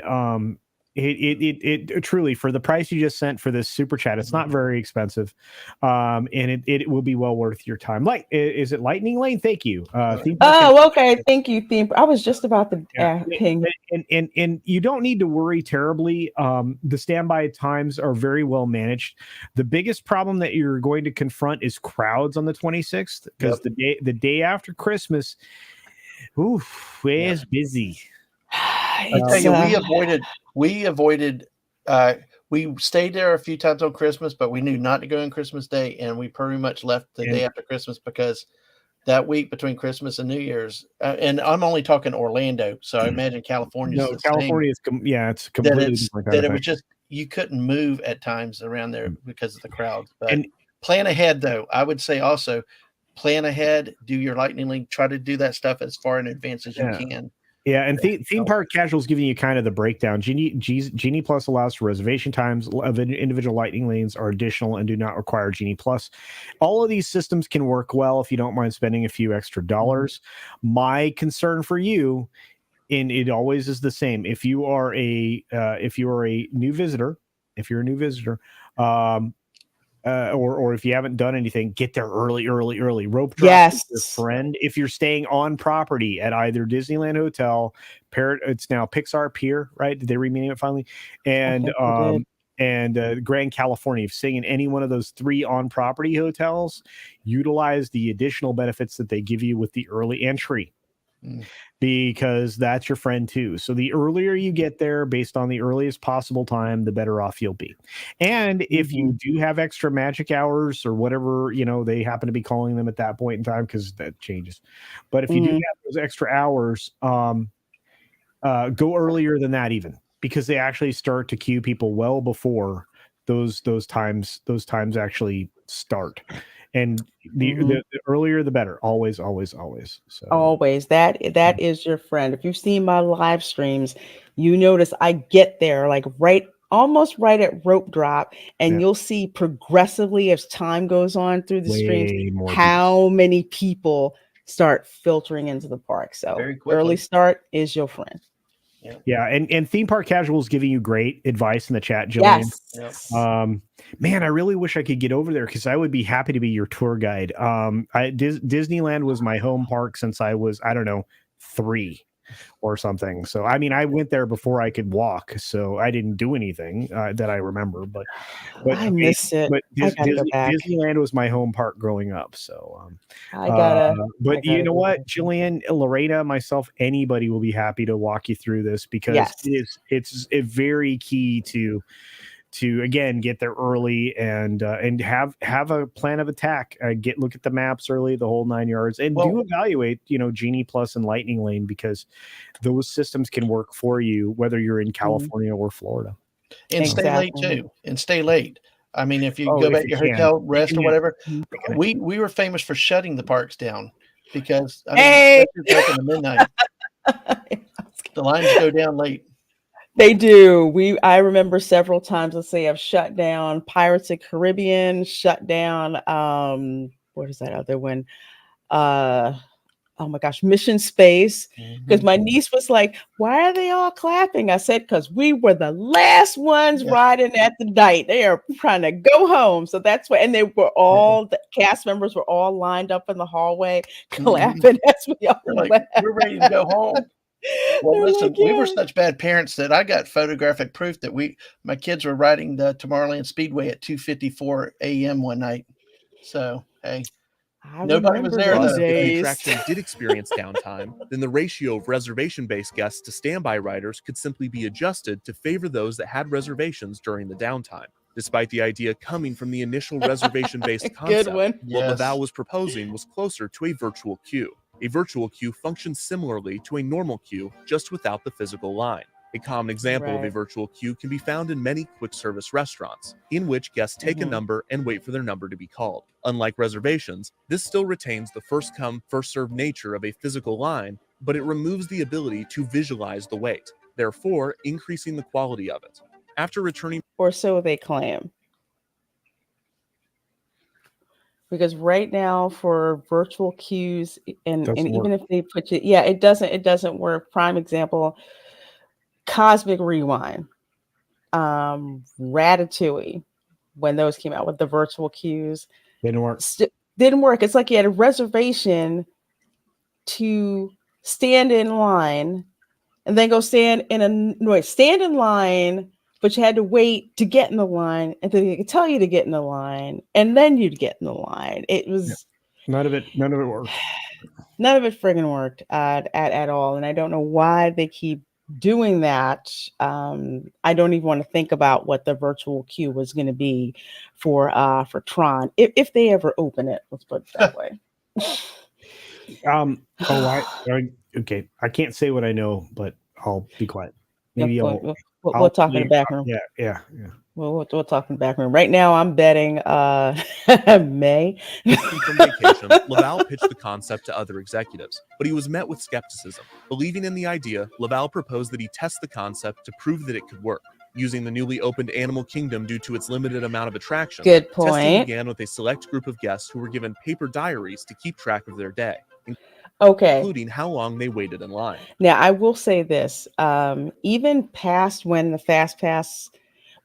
it truly, for the price you just sent for this super chat, it's not very expensive, and it will be well worth your time. Like, is it Lightning Lane? Thank you. Okay, thank you, Theme. I was just about to ping. And you don't need to worry terribly. The standby times are very well managed. The biggest problem that you're going to confront is crowds on the 26th, because the day after Christmas, it's busy. I tell you, we avoided. We stayed there a few times on Christmas, but we knew not to go on Christmas Day, and we pretty much left the day after Christmas, because that week between Christmas and New Year's, and I'm only talking Orlando, so I imagine California. No, California is it's completely different. That it was just, you couldn't move at times around there because of the crowd. But plan ahead, though. I would say also plan ahead. Do your Lightning Link. Try to do that stuff as far in advance as you can. Yeah, and theme park casual is giving you kind of the breakdown. Genie Plus allows for reservation times of individual Lightning lanes are additional and do not require Genie Plus. All of these systems can work well if you don't mind spending a few extra dollars. My concern for you, and it always is the same, if you are a new visitor, or if you haven't done anything, get there early. Rope drop with your friend. If you're staying on property at either Disneyland Hotel, it's now Pixar Pier, right? Did they rename it finally? And Grand California. If you're staying in any one of those 3 on-property hotels, utilize the additional benefits that they give you with the early entry. Because that's your friend too. So the earlier you get there, based on the earliest possible time, the better off you'll be. And if you do have extra magic hours or whatever, they happen to be calling them at that point in time, because that changes. But if you do have those extra hours, go earlier than that, even, because they actually start to queue people well before those times actually start. And the earlier the better. Always. So always. That is your friend. If you've seen my live streams, you notice I get there like almost right at rope drop, and you'll see progressively as time goes on through the streams how many people start filtering into the park. So Very quickly. early start is your friend. Yeah, and theme park casuals giving you great advice in the chat, Jillian. Yes. Man, I really wish I could get over there because I would be happy to be your tour guide. Disneyland was my home park since I was, I don't know, 3 or something. So I mean, I went there before I could walk, so I didn't do anything that I remember. But I miss it. But I gotta go back. Disneyland was my home park growing up. So I gotta. But you know what, Jillian, Lorena, myself, anybody will be happy to walk you through this because it's a very key to again get there early and have a plan of attack. Look at the maps early, the whole 9 yards, and do evaluate Genie Plus and Lightning Lane because those systems can work for you whether you're in California or Florida. And stay late too. And stay late. I mean, if you go back to your hotel, rest or whatever. We were famous for shutting the parks down because I mean, it's open to midnight. The lines go down late. They do. I remember several times, let's say I've shut down Pirates of the Caribbean, shut down what is that other one? Oh my gosh, Mission Space. Because my niece was like, why are they all clapping? I said, because we were the last ones riding at the night. They are trying to go home. So that's why, and they were all, the cast members were all lined up in the hallway clapping as we all left. We're ready to go home. Well, listen, we were such bad parents that I got photographic proof that my kids were riding the Tomorrowland Speedway at 2:54 a.m. one night. So, hey, nobody was there. If the attraction did experience downtime, then the ratio of reservation-based guests to standby riders could simply be adjusted to favor those that had reservations during the downtime. Despite the idea coming from the initial reservation-based concept, what Laval was proposing was closer to a virtual queue. A virtual queue functions similarly to a normal queue, just without the physical line. A common example of a virtual queue can be found in many quick service restaurants, in which guests take a number and wait for their number to be called. Unlike reservations, this still retains the first come, first served nature of a physical line, but it removes the ability to visualize the wait, therefore increasing the quality of it. After returning, or so they claim. Because right now for virtual queues and even if they put you, it doesn't work. Prime example, Cosmic Rewind, Ratatouille, when those came out with the virtual queues, didn't work. Didn't work. It's like you had a reservation to stand in line and then go stand in line, but you had to wait to get in the line, and then they could tell you to get in the line, and then you'd get in the line. It was none of it worked. None of it friggin' worked at all, and I don't know why they keep doing that. I don't even want to think about what the virtual queue was going to be for Tron if they ever open it. Let's put it that way. Okay. I can't say what I know, but I'll be quiet. Maybe we'll talk in the back room. Yeah. We'll talk in the back room. Right now, I'm betting May. From vacation, Laval pitched the concept to other executives, but he was met with skepticism. Believing in the idea, Laval proposed that he test the concept to prove that it could work. Using the newly opened Animal Kingdom due to its limited amount of attractions, good point. Testing began with a select group of guests who were given paper diaries to keep track of their day. Including how long they waited in line. Now, I will say this, even past when the Fastpass,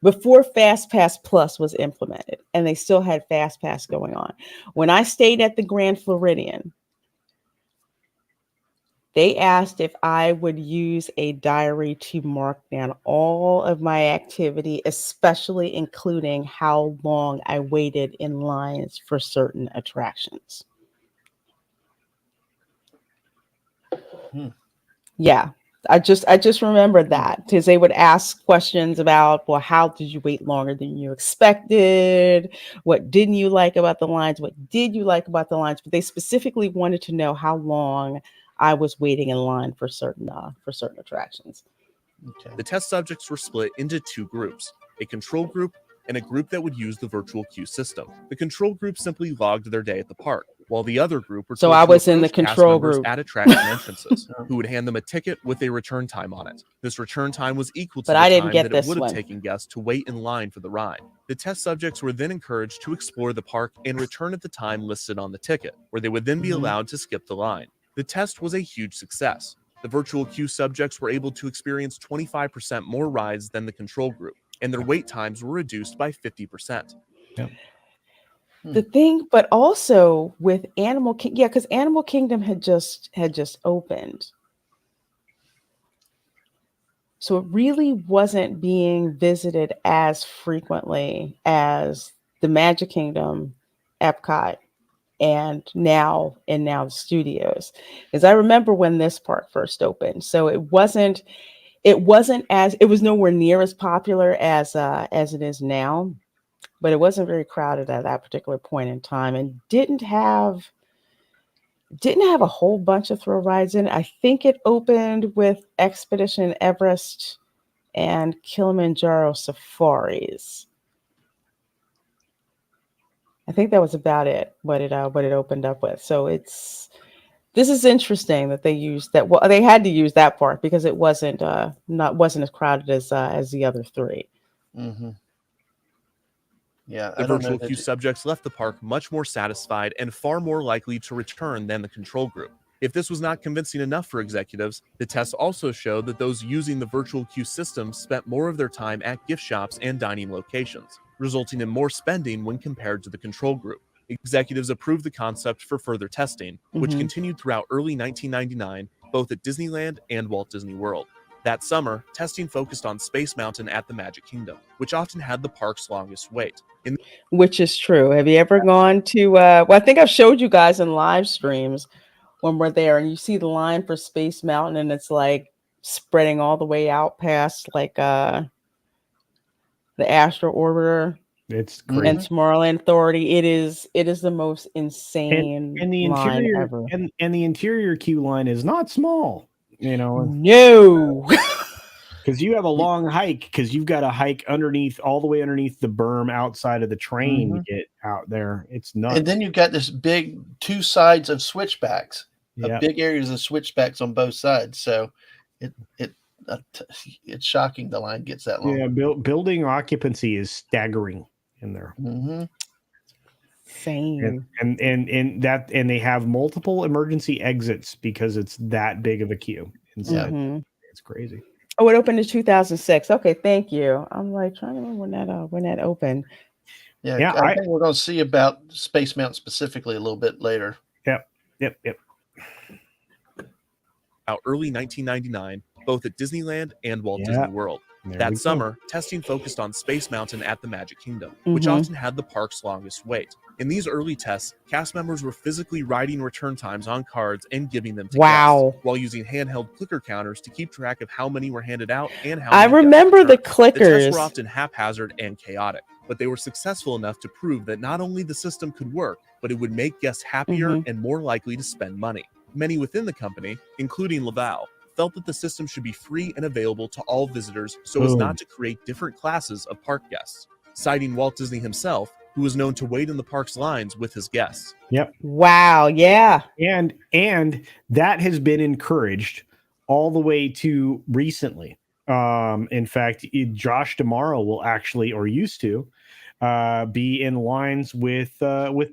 before Fastpass Plus was implemented, and they still had Fastpass going on. When I stayed at the Grand Floridian, they asked if I would use a diary to mark down all of my activity, especially including how long I waited in lines for certain attractions. Yeah, I just remembered that because they would ask questions about, well, how did you wait longer than you expected? What didn't you like about the lines? What did you like about the lines? But they specifically wanted to know how long I was waiting in line for certain attractions. Okay. The test subjects were split into 2 groups, a control group and a group that would use the virtual queue system. The control group simply logged their day at the park. while the other group were So told I to was in the approach cast control members group. at attraction entrances, who would hand them a ticket with a return time on it. This return time was equal to But the I didn't time get that it this would have one. taken guests to wait in line for the ride. The test subjects were then encouraged to explore the park and return at the time listed on the ticket, where they would then be allowed to skip the line. The test was a huge success. The virtual queue subjects were able to experience 25% more rides than the control group, and their wait times were reduced by 50%. The thing, but also with because Animal Kingdom had just opened. So it really wasn't being visited as frequently as the Magic Kingdom, Epcot, and now the studios. Because I remember when this park first opened. So it was nowhere near as popular as it is now, but it wasn't very crowded at that particular point in time, and didn't have a whole bunch of thrill rides in it. I think it opened with Expedition Everest and Kilimanjaro safaris. I think that was about it. What it opened up with. So this is interesting that they used that. Well, they had to use that part because it wasn't as crowded as the other three. Mm-hmm. Yeah, The virtual queue subjects left the park much more satisfied and far more likely to return than the control group. If this was not convincing enough for executives, the tests also showed that those using the virtual queue system spent more of their time at gift shops and dining locations, resulting in more spending when compared to the control group. Executives approved the concept for further testing, which continued throughout early 1999, both at Disneyland and Walt Disney World. That summer, testing focused on Space Mountain at the Magic Kingdom, which often had the park's longest wait. Which is true. Have you ever gone to, well, I think I've showed you guys in live streams when we're there and you see the line for Space Mountain and it's like spreading all the way out past like the Astro Orbiter. It's crazy. And Tomorrowland Authority. It is the most insane and the line interior ever. And the interior queue line is not small, No. Because you have a long hike, because you've got to hike all the way underneath the berm outside of the train to get out there. It's nuts. And then you've got this big two sides of switchbacks, big areas of switchbacks on both sides. So it's shocking the line gets that long. Yeah, building occupancy is staggering in there. Same. And they have multiple emergency exits because it's that big of a queue inside. It's crazy. Oh, it opened in 2006. Okay, thank you. I'm like trying to remember when that opened. Yeah, I think we're going to see about Space Mountain specifically a little bit later. Yep. Out early 1999, both at Disneyland and Walt Disney World. That summer, testing focused on Space Mountain at the Magic Kingdom, which often had the park's longest wait. In these early tests, cast members were physically writing return times on cards and giving them to guests, while using handheld clicker counters to keep track of how many were handed out and how many. I remember the clickers. The tests were often haphazard and chaotic, but they were successful enough to prove that not only the system could work, but it would make guests happier and more likely to spend money. Many within the company, including Laval, felt that the system should be free and available to all visitors so as not to create different classes of park guests, citing Walt Disney himself, who was known to wait in the park's lines with his guests. Yep. Wow, yeah. And that has been encouraged all the way to recently. In fact, Josh tomorrow will actually, or used to, be in lines with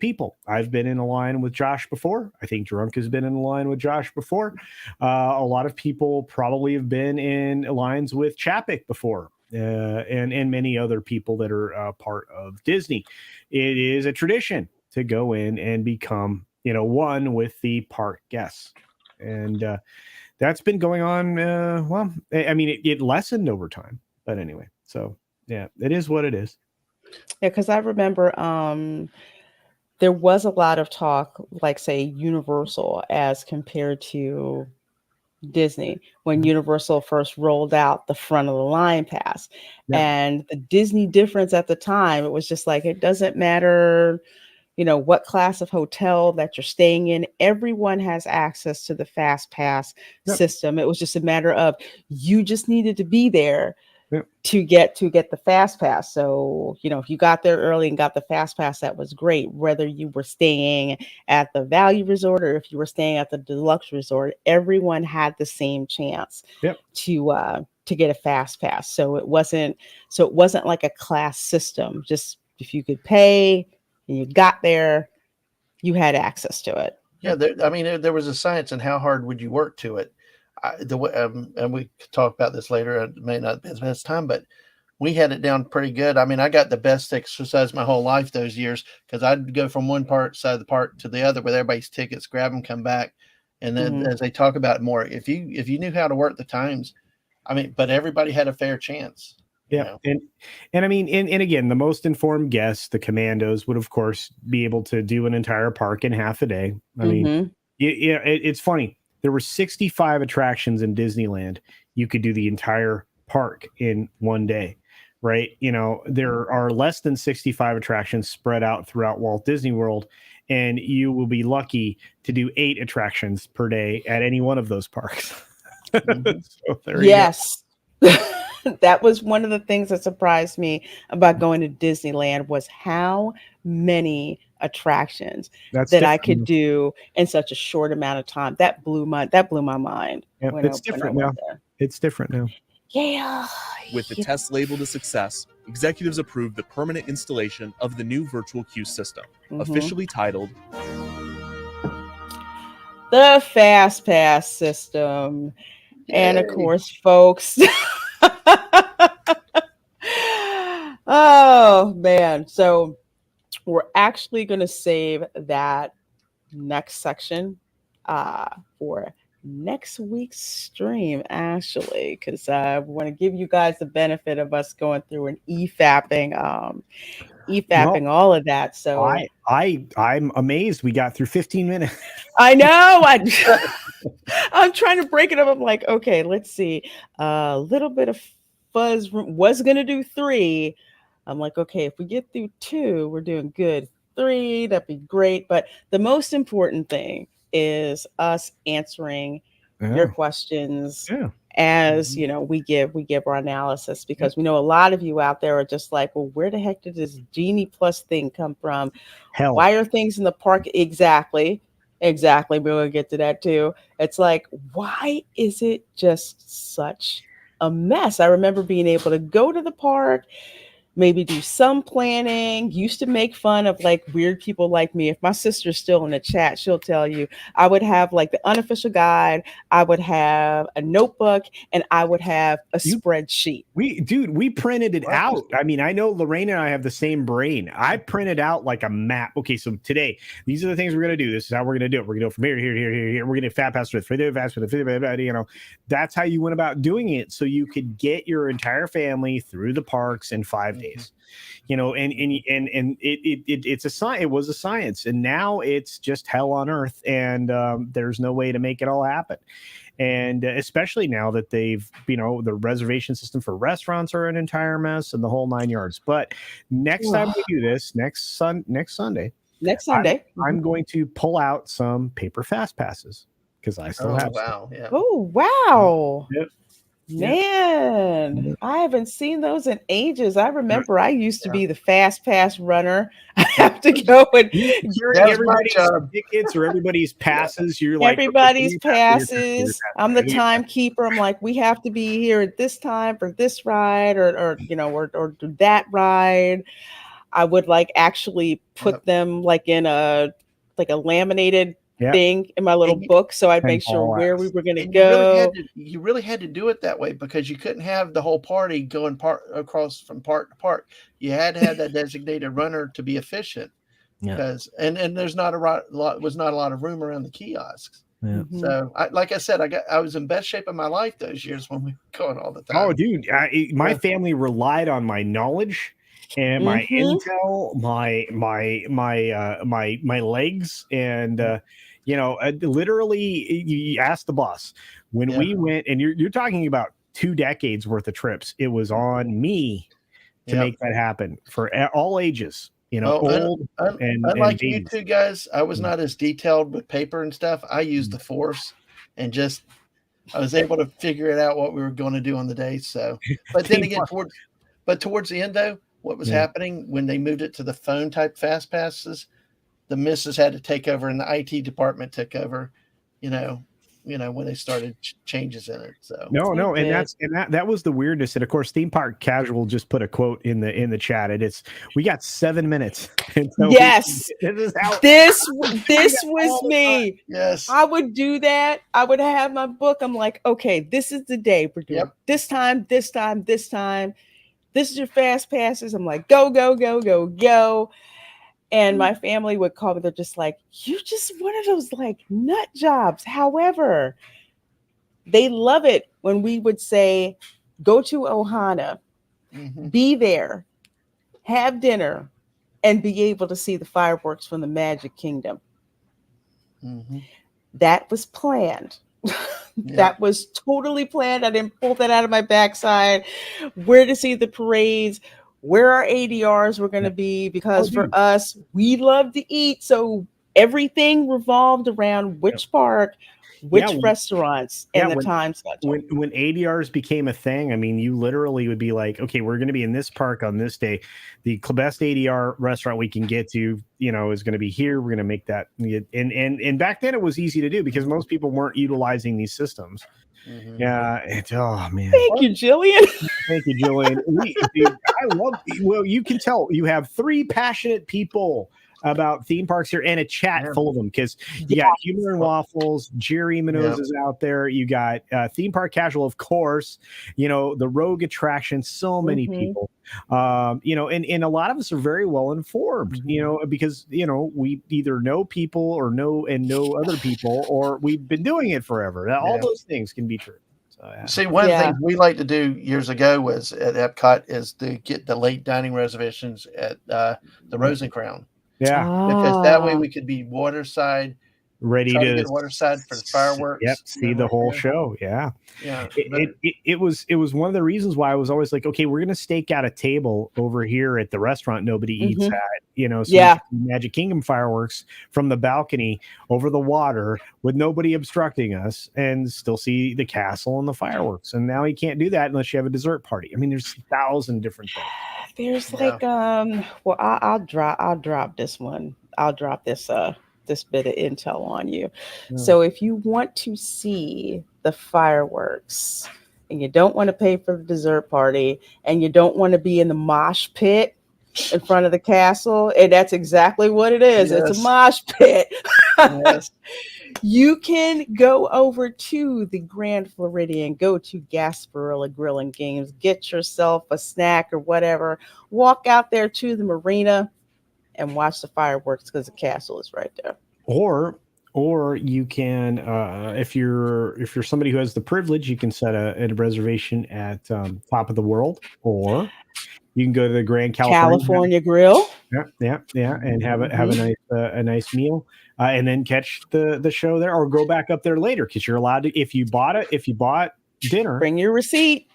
people. I've been in a line with Josh before. I think Drunk has been in a line with Josh before. A lot of people probably have been in lines with Chapek before, and many other people that are part of Disney. It is a tradition to go in and become, one with the park guests, and that's been going on. Well, I mean, it lessened over time, but anyway. So yeah, it is what it is. Yeah, because I remember there was a lot of talk, like say Universal as compared to Disney when Universal first rolled out the front of the line pass. And the Disney difference at the time, it was just like, it doesn't matter, what class of hotel that you're staying in, everyone has access to the Fast Pass system. It was just a matter of you just needed to be there to get the fast pass. So, if you got there early and got the fast pass, that was great. Whether you were staying at the value resort or if you were staying at the deluxe resort, everyone had the same chance to get a fast pass. So it wasn't like a class system. Just if you could pay and you got there, you had access to it. Yeah, there was a science in how hard would you work to it. And we could talk about this later. It may not be the best time, but we had it down pretty good. I mean, I got the best exercise my whole life those years because I'd go from one side of the park to the other with everybody's tickets, grab them, come back, and then as they talk about it more, if you knew how to work the times, I mean, but everybody had a fair chance. Yeah, and I mean, and again, the most informed guests, the commandos, would of course be able to do an entire park in half a day. I mean, it's funny. There were 65 attractions in Disneyland. You could do the entire park in one day, right? There are less than 65 attractions spread out throughout Walt Disney World, and you will be lucky to do 8 attractions per day at any one of those parks. So yes. That was one of the things that surprised me about going to Disneyland was how many attractions I could do in such a short amount of time. That blew my mind. Yeah, it's different now. It's different now. Yeah. With the test labeled a success, executives approved the permanent installation of the new virtual queue system, officially titled the Fastpass system. Yay. And of course, folks. Oh man, so we're actually going to save that next section for next week's stream, actually, because I want to give you guys the benefit of us going through an e-fapping all of that. So I'm amazed we got through 15 minutes. I know. I'm trying to break it up. I'm like, okay, let's see. A little bit of fuzz was going to do 3. I'm like, okay, if we get through 2, we're doing good. 3, that'd be great. But the most important thing is us answering your questions as we give our analysis, because we know a lot of you out there are just like, well, where the heck did this Genie Plus thing come from? Hell. Why are things in the park? Exactly. We're going to get to that too. It's like, why is it just such a mess? I remember being able to go to the park, maybe do some planning, used to make fun of like weird people like me. If my sister's still in the chat, she'll tell you I would have like the unofficial guide, I would have a notebook, and I would have a spreadsheet. We printed it out. I mean, I know Lorraine and I have the same brain. I printed out like a map. Okay, so today, these are the things we're going to do. This is how we're going to do it. We're going to go from here, here, here, here, here. We're going to fat pass with that's how you went about doing it. So you could get your entire family through the parks in 5 days. And it's a science. It was a science, and now it's just hell on earth, and there's no way to make it all happen. And especially now that they've, the reservation system for restaurants are an entire mess and the whole 9 yards. But next time we do this, next Sunday, I'm going to pull out some paper fast passes because I still have. Wow! Yeah. Oh wow! Yep. Man, I haven't seen those in ages. I remember I used to be the fast pass runner. I have to go and everybody's tickets or everybody's passes. You're like everybody's passes. I'm the timekeeper. I'm like, we have to be here at this time for this ride or do that ride. I would like actually put them like in a laminated thing in my little book, so I'd make sure where we were going to go. You really had to do it that way because you couldn't have the whole party going across from park to park. You had to have that designated runner to be efficient. Because and there's not a lot of room around the kiosks. Yeah. So, like I said, I was in best shape of my life those years when we were going all the time. Oh, dude, my family relied on my knowledge and my intel, my legs, and literally, you ask the boss when we went, and you're talking about 2 decades worth of trips. It was on me to make that happen for all ages. Old and unlike you two guys, I was not as detailed with paper and stuff. I used the Force and just I was able to figure it out what we were going to do on the day. So, but then again, towards the end though, what was happening when they moved it to the phone type fast passes, the missus had to take over and the IT department took over, when they started changes in it. So no, and that was the weirdness. And of course, Theme Park Casual just put a quote in the chat. And we got 7 minutes. Yes, this was me. Yes, I would do that. I would have my book. I'm like, okay, this is the day we're doing this time. This is your fast passes. I'm like, go, go, go, go, go. And my family would call me. They're just like, you're just one of those like nut jobs. However, they love it when we would say, go to Ohana, be there, have dinner, and be able to see the fireworks from the Magic Kingdom. That was planned. That was totally planned. I didn't pull that out of my backside. Where to see the parades, where our ADRs were going to be, because for us, we love to eat. So everything revolved around which park, which restaurants, and the time schedule. When ADRs became a thing, I mean, you literally would be like, okay, we're going to be in this park on this day. The best ADR restaurant we can get to, is going to be here. We're going to make that. And back then it was easy to do because most people weren't utilizing these systems. Yeah. Oh man. Thank you, Jillian. Thank you, Jillian. I love. Well, you can tell you have 3 passionate people about theme parks here and a chat full of them because you got Humor and Waffles, Jerry Minoz is out there. You got Theme Park Casual, of course. The Rogue Attraction. So many people. And a lot of us are very well informed. Because we either know people or know other people, or we've been doing it forever. All those things can be true. See, one of the things we like to do years ago was at Epcot is to get the late dining reservations at the Rose and Crown. Yeah, because that way we could be waterside, ready to get waterside for the fireworks. Yep, see the whole show. Yeah. It was one of the reasons why I was always like, okay, we're gonna stake out a table over here at the restaurant nobody eats at. So Magic Kingdom fireworks from the balcony over the water with nobody obstructing us, and still see the castle and the fireworks. And now you can't do that unless you have a dessert party. I mean, there's 1,000 different things. There's I'll drop this one. I'll drop this bit of intel on you. So if you want to see the fireworks and you don't want to pay for the dessert party and you don't want to be in the mosh pit in front of the castle, and that's exactly what it is. It's a mosh pit. You can go over to the Grand Floridian, go to Gasparilla Grill and Games, get yourself a snack or whatever, walk out there to the marina and watch the fireworks because the castle is right there. Or you can, if you're somebody who has the privilege, you can set a reservation at Top of the World, or you can go to the Grand California Grill. Yeah, and have a nice meal, and then catch the show there, or go back up there later because you're allowed to. If you bought dinner, bring your receipt.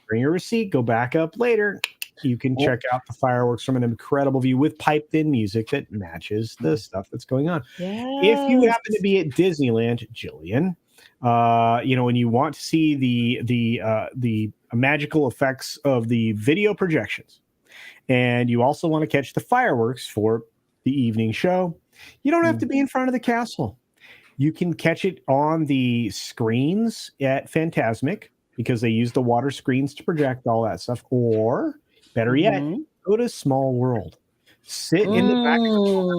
Go back up later. You can check out the fireworks from an incredible view with piped in music that matches the stuff that's going on. Yes. If you happen to be at Disneyland, Jillian, when you want to see the magical effects of the video projections, and you also want to catch the fireworks for the evening show, you don't have to be in front of the castle. You can catch it on the screens at Fantasmic because they use the water screens to project all that stuff. Or better yet, go to Small World. Sit in the back of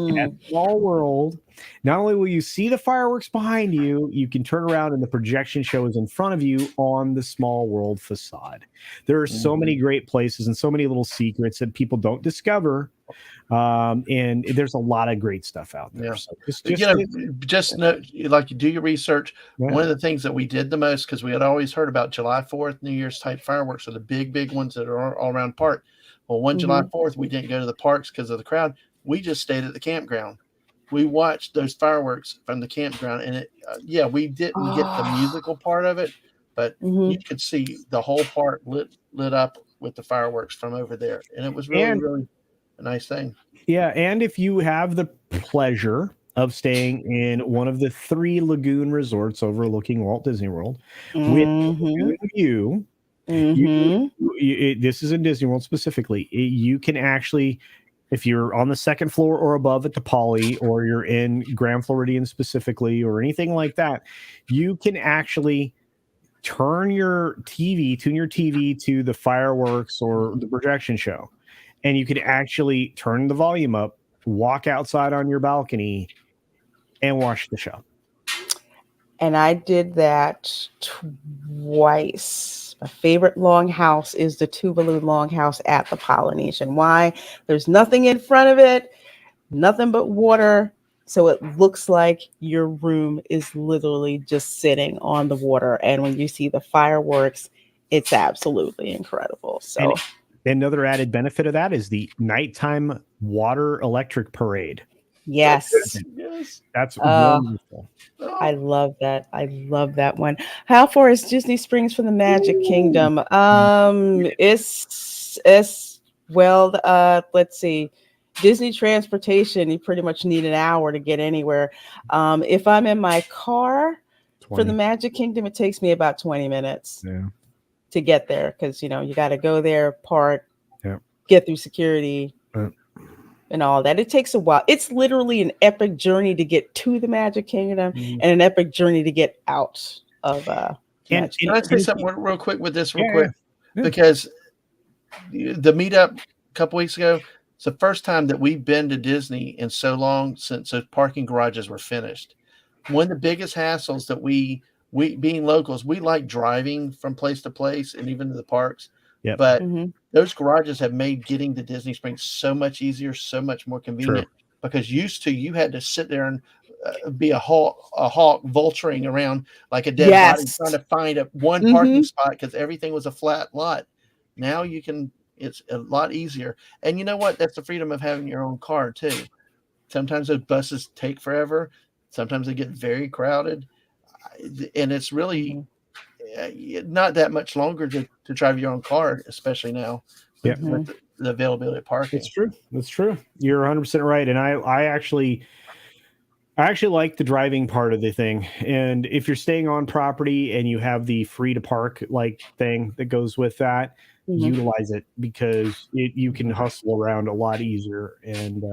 the at Small World. Not only will you see the fireworks behind you, you can turn around and the projection show is in front of you on the Small World facade. There are so many great places and so many little secrets that people don't discover. And there's a lot of great stuff out there. So just know, like, you do your research. One of the things that we did the most, because we had always heard about July 4th, New Year's type fireworks are the big ones that are all around park. Well, July 4th, we didn't go to the parks because of the crowd. We just stayed at the campground. We watched those fireworks from the campground, and we didn't get the musical part of it, but you could see the whole park lit up with the fireworks from over there, and it was really a nice thing. Yeah, and if you have the pleasure of staying in one of the 3 lagoon resorts overlooking Walt Disney World with Mm-hmm. Lagoon View. Mm-hmm. This is in Disney World specifically. You can actually, if you're on the second floor or above at the Poly, or you're in Grand Floridian specifically, or anything like that, you can actually tune your TV to the fireworks or the projection show, and you could actually turn the volume up, walk outside on your balcony, and watch the show. And I did that twice. My favorite longhouse is the Tuvalu Longhouse at the Polynesian. Why? There's nothing in front of it, nothing but water. So it looks like your room is literally just sitting on the water. And when you see the fireworks, it's absolutely incredible. So another added benefit of that is the nighttime water electric parade. yes. That's wonderful. I love that. I love that one. How far is Disney Springs from the Magic Kingdom? It's well, let's see. Disney transportation, you pretty much need an hour to get anywhere. If I'm in my car for the Magic Kingdom, it takes me about 20 minutes to get there, because you got to go there, park, get through security, and all that. It takes a while. It's literally an epic journey to get to the Magic Kingdom and an epic journey to get out of Magic Can I say something real quick with this quick? Because the meetup a couple weeks ago, it's the first time that we've been to Disney in so long since those parking garages were finished. One of the biggest hassles that we being locals, we like driving from place to place and even to the parks. Yep. But those garages have made getting to Disney Springs so much easier, so much more convenient. True. Because used to, you had to sit there and be a hawk vulturing around like a dead body, trying to find one parking spot because everything was a flat lot. Now you can. It's a lot easier. And you know what? That's the freedom of having your own car too. Sometimes those buses take forever. Sometimes they get very crowded, and it's really not that much longer to drive your own car, especially now with the availability of parking. It's true. That's true. You're 100% right. And I actually like the driving part of the thing. And if you're staying on property and you have the free to park like thing that goes with that, utilize it, because you can hustle around a lot easier. And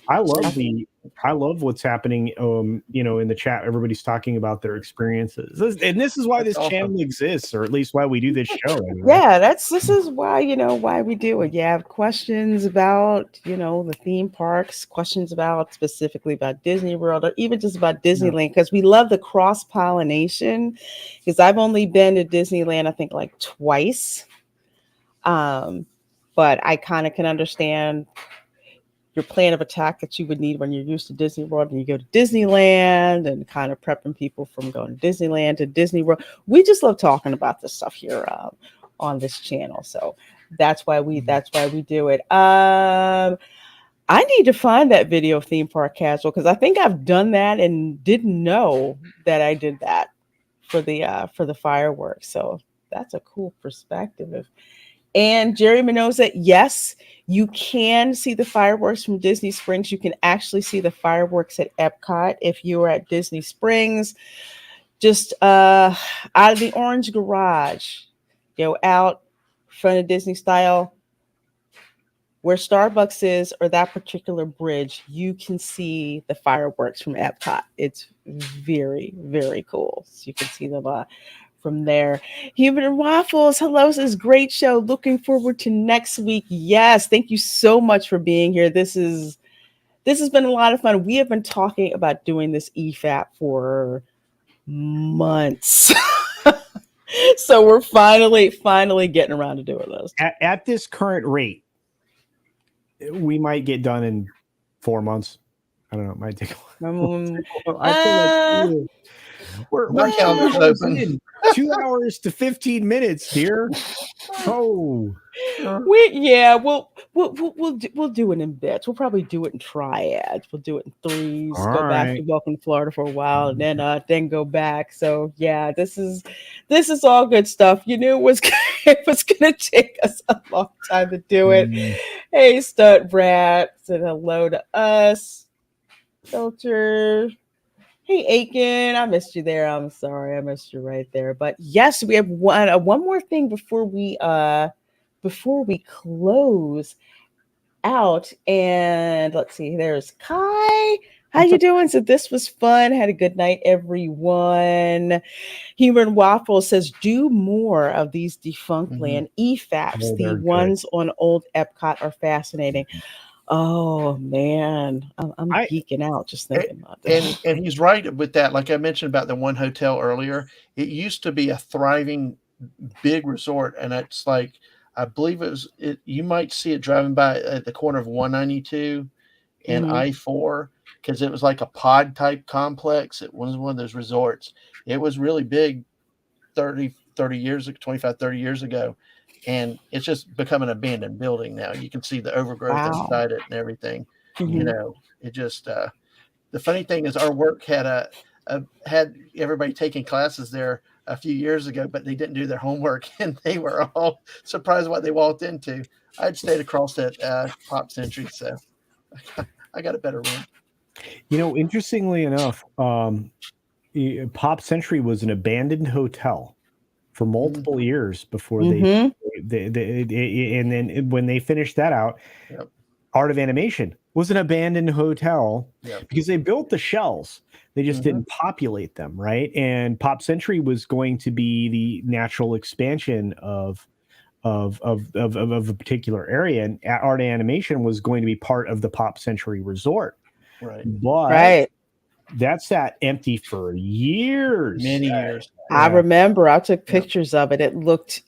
I love what's happening in the chat. Everybody's talking about their experiences, and this is why this channel exists, or at least why we do this show anyway. This is why why we do it. You have questions about the theme parks, questions specifically about Disney World, or even just about Disneyland, because we love the cross pollination. Because I've only been to Disneyland I think like twice, but I kind of can understand your plan of attack that you would need when you're used to Disney World and you go to Disneyland, and kind of prepping people from going to Disneyland to Disney World. We just love talking about this stuff here on this channel. So that's why we do it. I need to find that video of Theme Park Casual, because I think I've done that and didn't know that I did that for the fireworks. So that's a cool perspective. And Jerry Mendoza, yes, you can see the fireworks from Disney Springs. You can actually see the fireworks at Epcot if you are at Disney Springs. Just out of the orange garage, out front of Disney Style, where Starbucks is, or that particular bridge, you can see the fireworks from Epcot. It's very, very cool. So you can see them from there. Human and Waffles, hello, this is a great show. Looking forward to next week. Yes, thank you so much for being here. This has been a lot of fun. We have been talking about doing this EFAP for months. So we're finally getting around to doing this. At this current rate, we might get done in 4 months. I don't know. It might take a while. I feel like we're calendar's open. 2 hours to 15 minutes, dear. Oh, we'll do it in bits. We'll probably do it in triads. We'll do it in threes. All go back right. to Welcome to Florida for a while, and then go back. So yeah, this is all good stuff. You knew it was gonna take us a long time to do it. Hey, Stud Brat said hello to us. Filter. Hey, Aiken, I missed you there. I'm sorry, I missed you right there. But yes, we have one more thing before we close out. And let's see, there's Kai. How you doing? So this was fun. Had a good night, everyone. Human Waffle says, do more of these Defunctland EFAPs. Oh, The they're ones on old Epcot are fascinating. Oh man, I'm I- geeking out just thinking about this. And he's right with that. Like I mentioned about the one hotel earlier, it used to be a thriving big resort, and it's like I believe you might see it driving by at the corner of 192 and Mhm. I-4 because it was like a pod type complex. It was one of those resorts. It was really big 30 years, 25, 30 years ago. And it's just become an abandoned building now. You can see the overgrowth Wow. inside it and everything. Mhm. You know, it just the funny thing is our work had had everybody taking classes there a few years ago, but they didn't do their homework and they were all surprised what they walked into. I'd stayed across that Pop Century, so I got a better room. You know, interestingly enough, Pop Century was an abandoned hotel for multiple years before Mhm. and then when they finished that out, Yep. Art of Animation was an abandoned hotel Yep. because they built the shells. They just didn't populate them, right? And Pop Century was going to be the natural expansion of a particular area, and Art of Animation was going to be part of the Pop Century Resort. Right. But Right. that sat empty for years. Many years. I Yeah. remember I took pictures of it. It looked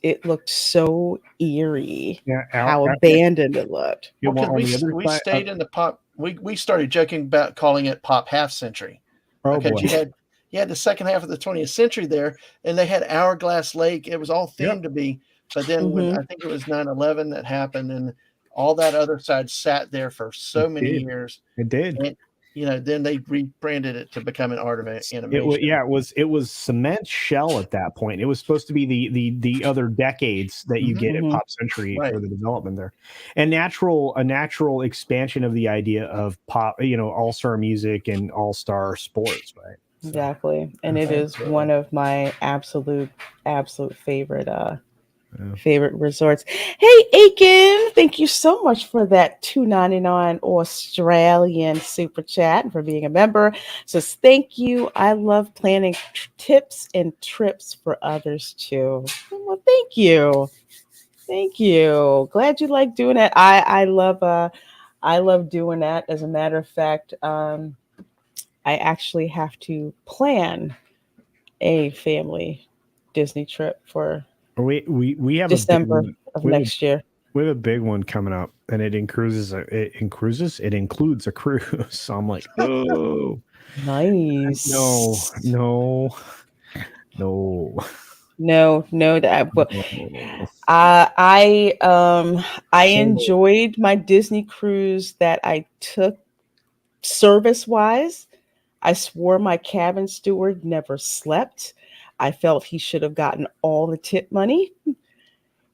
so eerie. Yeah, How abandoned it looked. Yeah, Well, well, on the because other we side, stayed in the Pop. We started joking about calling it Pop Half Century oh because boy. you had the second half of the 20th century there, and they had Hourglass Lake. It was all themed to be, but then when I think it was 9/11 that happened, and all that other side sat there for so many years. It did. And, you know, then they rebranded it to become an Art of Animation. It was cement shell at that point. It was supposed to be the other decades that you get at Pop Century for the development there, and a natural expansion of the idea of pop, all-star music and all-star sports, right? So, exactly, and it is one of my absolute favorite favorite resorts. Hey, Aiken, thank you so much for that $2.99 Australian super chat and for being a member. Says thank you. I love planning tips and trips for others too. Well, thank you. Glad you like doing that. I love doing that. As a matter of fact, I actually have to plan a family Disney trip for we have December of next year. We have a big one coming up, and it includes a cruise. So I'm like, oh, nice. No. That I enjoyed my Disney cruise that I took service wise. I swore my cabin steward never slept. I felt he should have gotten all the tip money.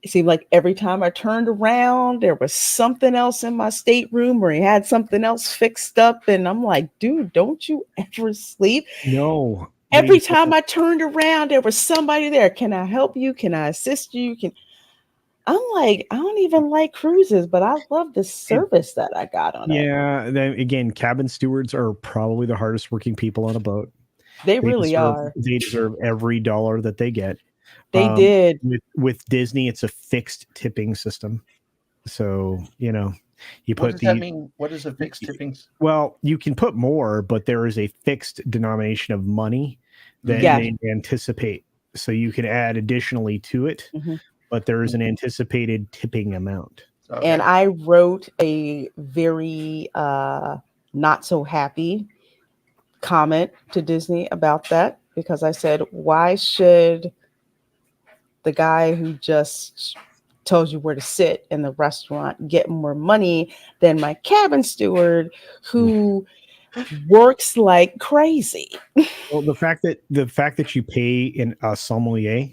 It seemed like every time I turned around, there was something else in my stateroom or he had something else fixed up. And I'm like, dude, don't you ever sleep? No. Every time I turned around, there was somebody there. Can I help you? Can I assist you? I'm like, I don't even like cruises, but I love the service that I got on it. Yeah. Then again, cabin stewards are probably the hardest working people on a boat. They really are. They deserve every dollar that they get. They did. With Disney, it's a fixed tipping system. So, you what does that mean? What is a fixed tipping? Well, you can put more, but there is a fixed denomination of money that they anticipate. So you can add additionally to it, but there is an anticipated tipping amount. Okay. And I wrote a very not so happy comment to Disney about that because I said, why should the guy who just tells you where to sit in the restaurant get more money than my cabin steward who works like crazy? Well, the fact that you pay in a sommelier,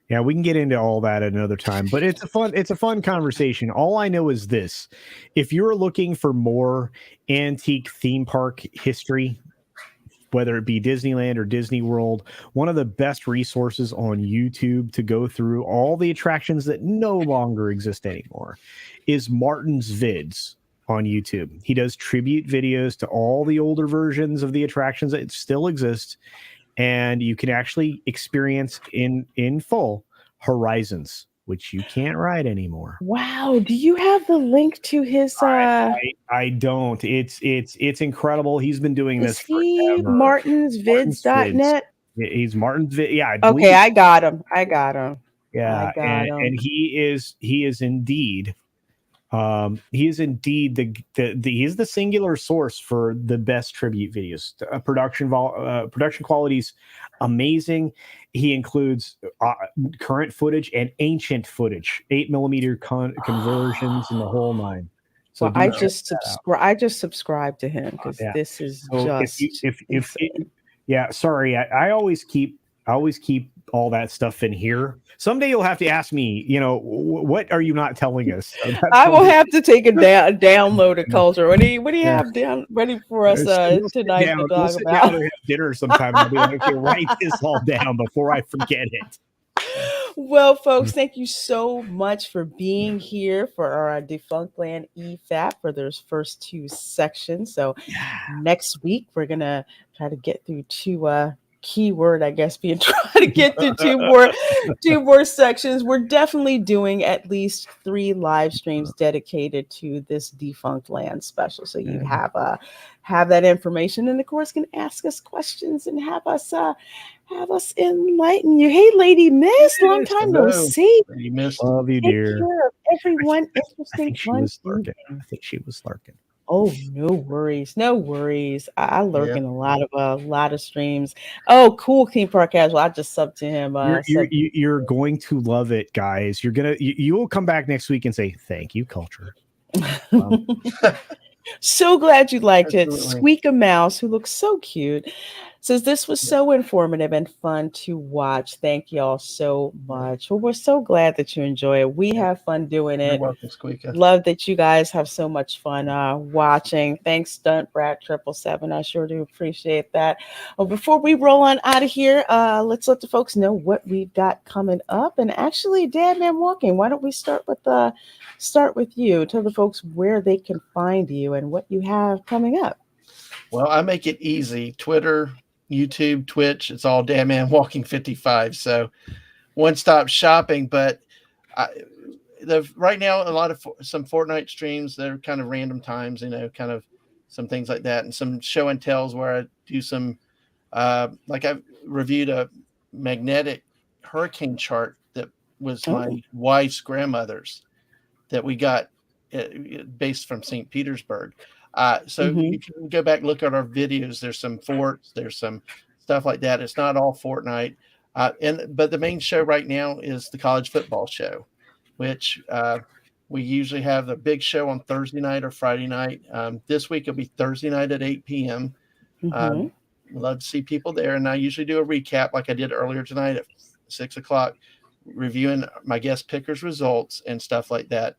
Yeah, we can get into all that at another time, but it's a fun conversation. All I know is this: if you're looking for more antique theme park history, whether it be Disneyland or Disney World, one of the best resources on YouTube to go through all the attractions that no longer exist anymore is Martin's Vids on YouTube. He does tribute videos to all the older versions of the attractions that still exist, and you can actually experience in full Horizons, which you can't ride anymore. Wow. Do you have the link to his I don't. It's incredible. He's been doing is this he forever. martinsvids.net? He's Martin's Vid. Yeah, I Okay, believe. I got him. I got him. Yeah, and he is indeed he is indeed the he is the singular source for the best tribute videos. Production quality's amazing. He includes current footage and ancient footage, 8mm conversions, and the whole nine. So Well, I just subscribed to him because yeah. this is So just insane. yeah, sorry, I always keep all that stuff in here. Someday you'll have to ask me, what are you not telling us? So I will have to take a download of culture. What do you have down ready for us tonight to talk sit about? down and have dinner sometime. I'll be like, okay, write this all down before I forget it. Well, folks, thank you so much for being here for our Defunctland EFAP for those first two sections. So next week we're gonna try to get through two keyword, I guess, being trying to get through two more sections. We're definitely doing at least 3 live streams dedicated to this Defunctland special. So you have that information, and of course can ask us questions and have us enlighten you. Hey, Lady Miss, long time no see. You missed. Love you, dear. Take care of everyone. I think she was lurking. Oh, no worries. No worries. I lurk in a lot of streams. Oh, cool. Theme Park Casual. I just subbed to him. You're going to love it, guys. You will come back next week and say, thank you, culture. So glad you liked Absolutely. it. Squeak a Mouse, who looks so cute, says this was so informative and fun to watch. Thank y'all so much. Well, we're so glad that you enjoy it. We have fun doing it. You're welcome, Squeaker. Love that you guys have so much fun watching. Thanks, Stunt Brat 777. I sure do appreciate that. Well, before we roll on out of here, let's let the folks know what we've got coming up. And actually, Dad Man Walking, why don't we start with you? Tell the folks where they can find you and what you have coming up. Well, I make it easy. Twitter, YouTube, Twitch, it's all Damn Man Walking 55. So one-stop shopping. But right now, a lot of some Fortnite streams that are kind of random times, kind of some things like that. And some show and tells where I do some, like I reviewed a magnetic hurricane chart that was my wife's grandmother's that we got based from St. Petersburg. So you can go back and look at our videos. There's some forts, there's some stuff like that. It's not all Fortnite. But the main show right now is the college football show, which we usually have the big show on Thursday night or Friday night. This week it'll be Thursday night at 8 p.m. Love to see people there. And I usually do a recap like I did earlier tonight at 6 o'clock, reviewing my guest pickers results and stuff like that.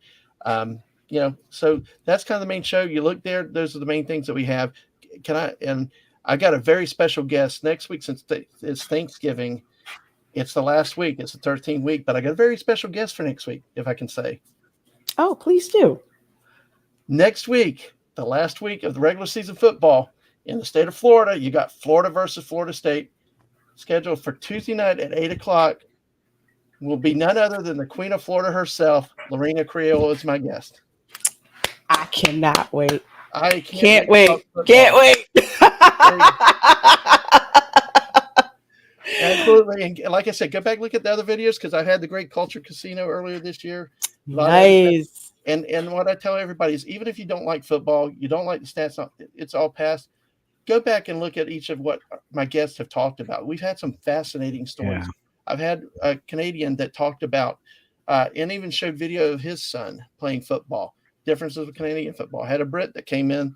So that's kind of the main show. You look there, those are the main things that we have. I got a very special guest next week since it's Thanksgiving. It's the last week. It's the 13th week, but I got a very special guest for next week, if I can say. Oh, please do. Next week, the last week of the regular season football in the state of Florida, you got Florida versus Florida State scheduled for Tuesday night at 8 o'clock. Will be none other than the Queen of Florida herself, Reina Creole, is my guest. I cannot wait. I can't wait. Can't wait. Absolutely. And like I said, go back and look at the other videos because I had the Great Culture Casino earlier this year. Nice. And what I tell everybody is even if you don't like football, you don't like the stats, it's all past, go back and look at each of what my guests have talked about. We've had some fascinating stories. Yeah. I've had a Canadian that talked about and even showed video of his son playing football, differences with Canadian football. I had a Brit that came in.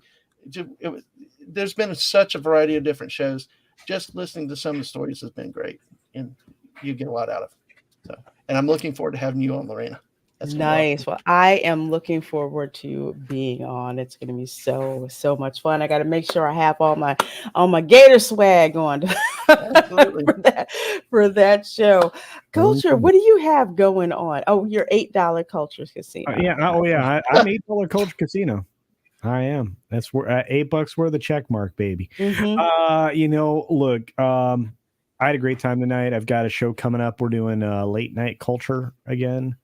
There's been such a variety of different shows. Just listening to some of the stories has been great, and you get a lot out of it. So, and I'm looking forward to having you on, Lorena. That's Nice. Well, I am looking forward to being on. It's going to be so much fun. I got to make sure I have all my Gator swag on Absolutely. for that show. Culture, what do you have going on? Oh, your $8 Culture Casino. I'm $8 Culture Casino. I am. That's where $8 worth of check mark, baby. Look, I had a great time tonight. I've got a show coming up. We're doing late night culture again.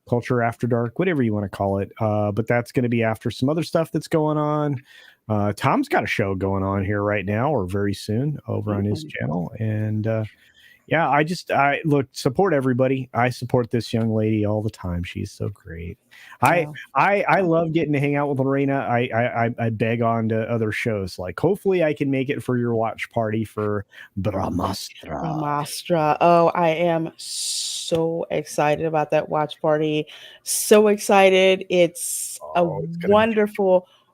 Culture After Dark, whatever you want to call it. But that's going to be after some other stuff that's going on. Tom's got a show going on here right now or very soon over on his channel. And I look, support everybody. I support this young lady all the time. She's so great. I love getting to hang out with Lorena. I beg on to other shows. Like, hopefully I can make it for your watch party for Brahmastra. Oh, I am so excited about that watch party. So excited. It's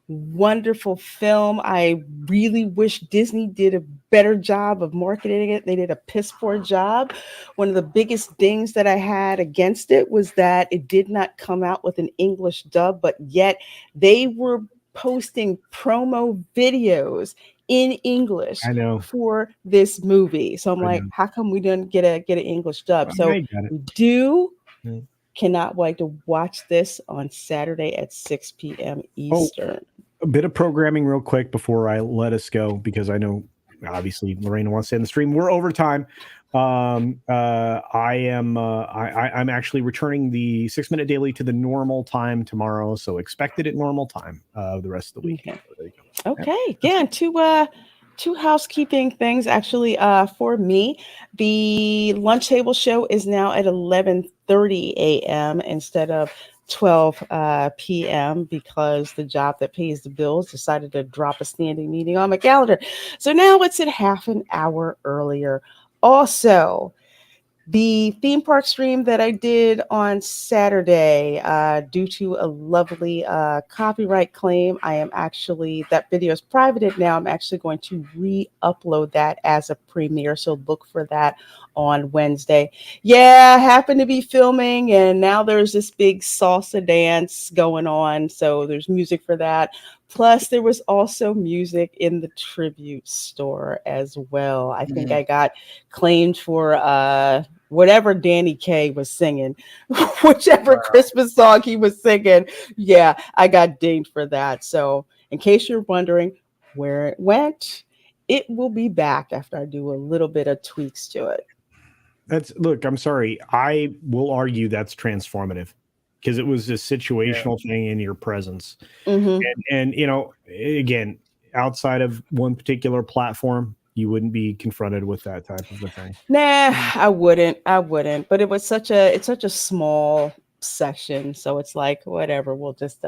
wonderful film. I really wish Disney did a better job of marketing it. They did a piss poor job. One of the biggest things that I had against it was that it did not come out with an English dub, but yet they were posting promo videos in English for this movie. So I'm like, how come we didn't get an English dub? So we cannot wait to watch this on Saturday at 6 p.m. Eastern. A bit of programming real quick before I let us go, because I know obviously Lorena wants to end the stream. We're over time. I'm actually returning the 6-minute daily to the normal time tomorrow, so expect it at normal time the rest of the week. Okay. So there you go. Okay. Again, two housekeeping things actually for me. The lunch table show is now at 11:30 a.m. instead of 12 p.m. because the job that pays the bills decided to drop a standing meeting on my calendar. So now it's at half an hour earlier. Also, the theme park stream that I did on Saturday, due to a lovely copyright claim, that video is privated now. I'm actually going to re-upload that as a premiere. So look for that on Wednesday. Yeah, I happen to be filming, and now there's this big salsa dance going on. So there's music for that. Plus, there was also music in the tribute store as well. I think I got claimed for whatever Danny Kaye was singing, whichever Christmas song he was singing. Yeah, I got dinged for that. So in case you're wondering where it went, it will be back after I do a little bit of tweaks to it. Look, I'm sorry. I will argue that's transformative, because it was a situational thing in your presence. And again, outside of one particular platform, you wouldn't be confronted with that type of a thing. Nah, I wouldn't. But it was such a small section. So it's like, whatever, we'll just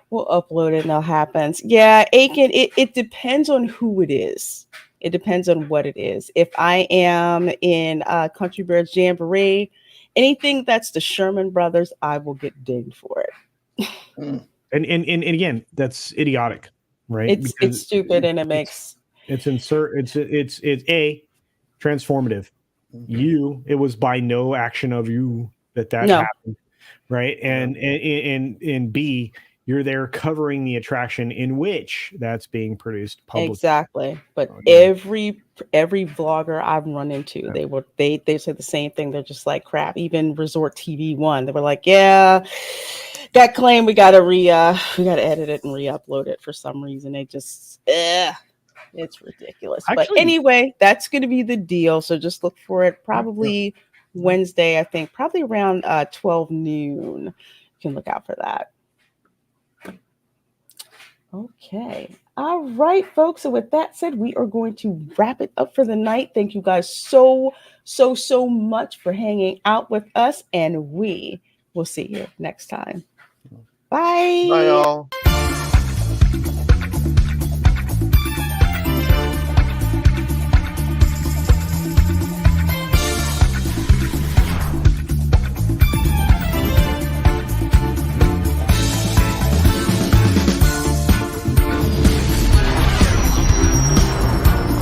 we'll upload it and it happens. Yeah, Aiken, it depends on who it is. It depends on what it is. If I am in Country Bears Jamboree, anything that's the Sherman Brothers, I will get dinged for it. And again, that's idiotic, right? It's stupid, and it makes it's transformative. It was by no action of you that happened, right? And B, you're there covering the attraction in which that's being produced publicly. Exactly. But every vlogger I've run into, they said the same thing. They're just like, crap. Even Resort TV 1, they were like, yeah, that claim we gotta edit it and re-upload it for some reason. They just it's ridiculous. Actually, but anyway, that's gonna be the deal. So just look for it probably Wednesday, I think, probably around 12 noon. You can look out for that. Okay. All right, folks. So with that said, we are going to wrap it up for the night. Thank you guys so much for hanging out with us, and we will see you next time. Bye. Bye, y'all.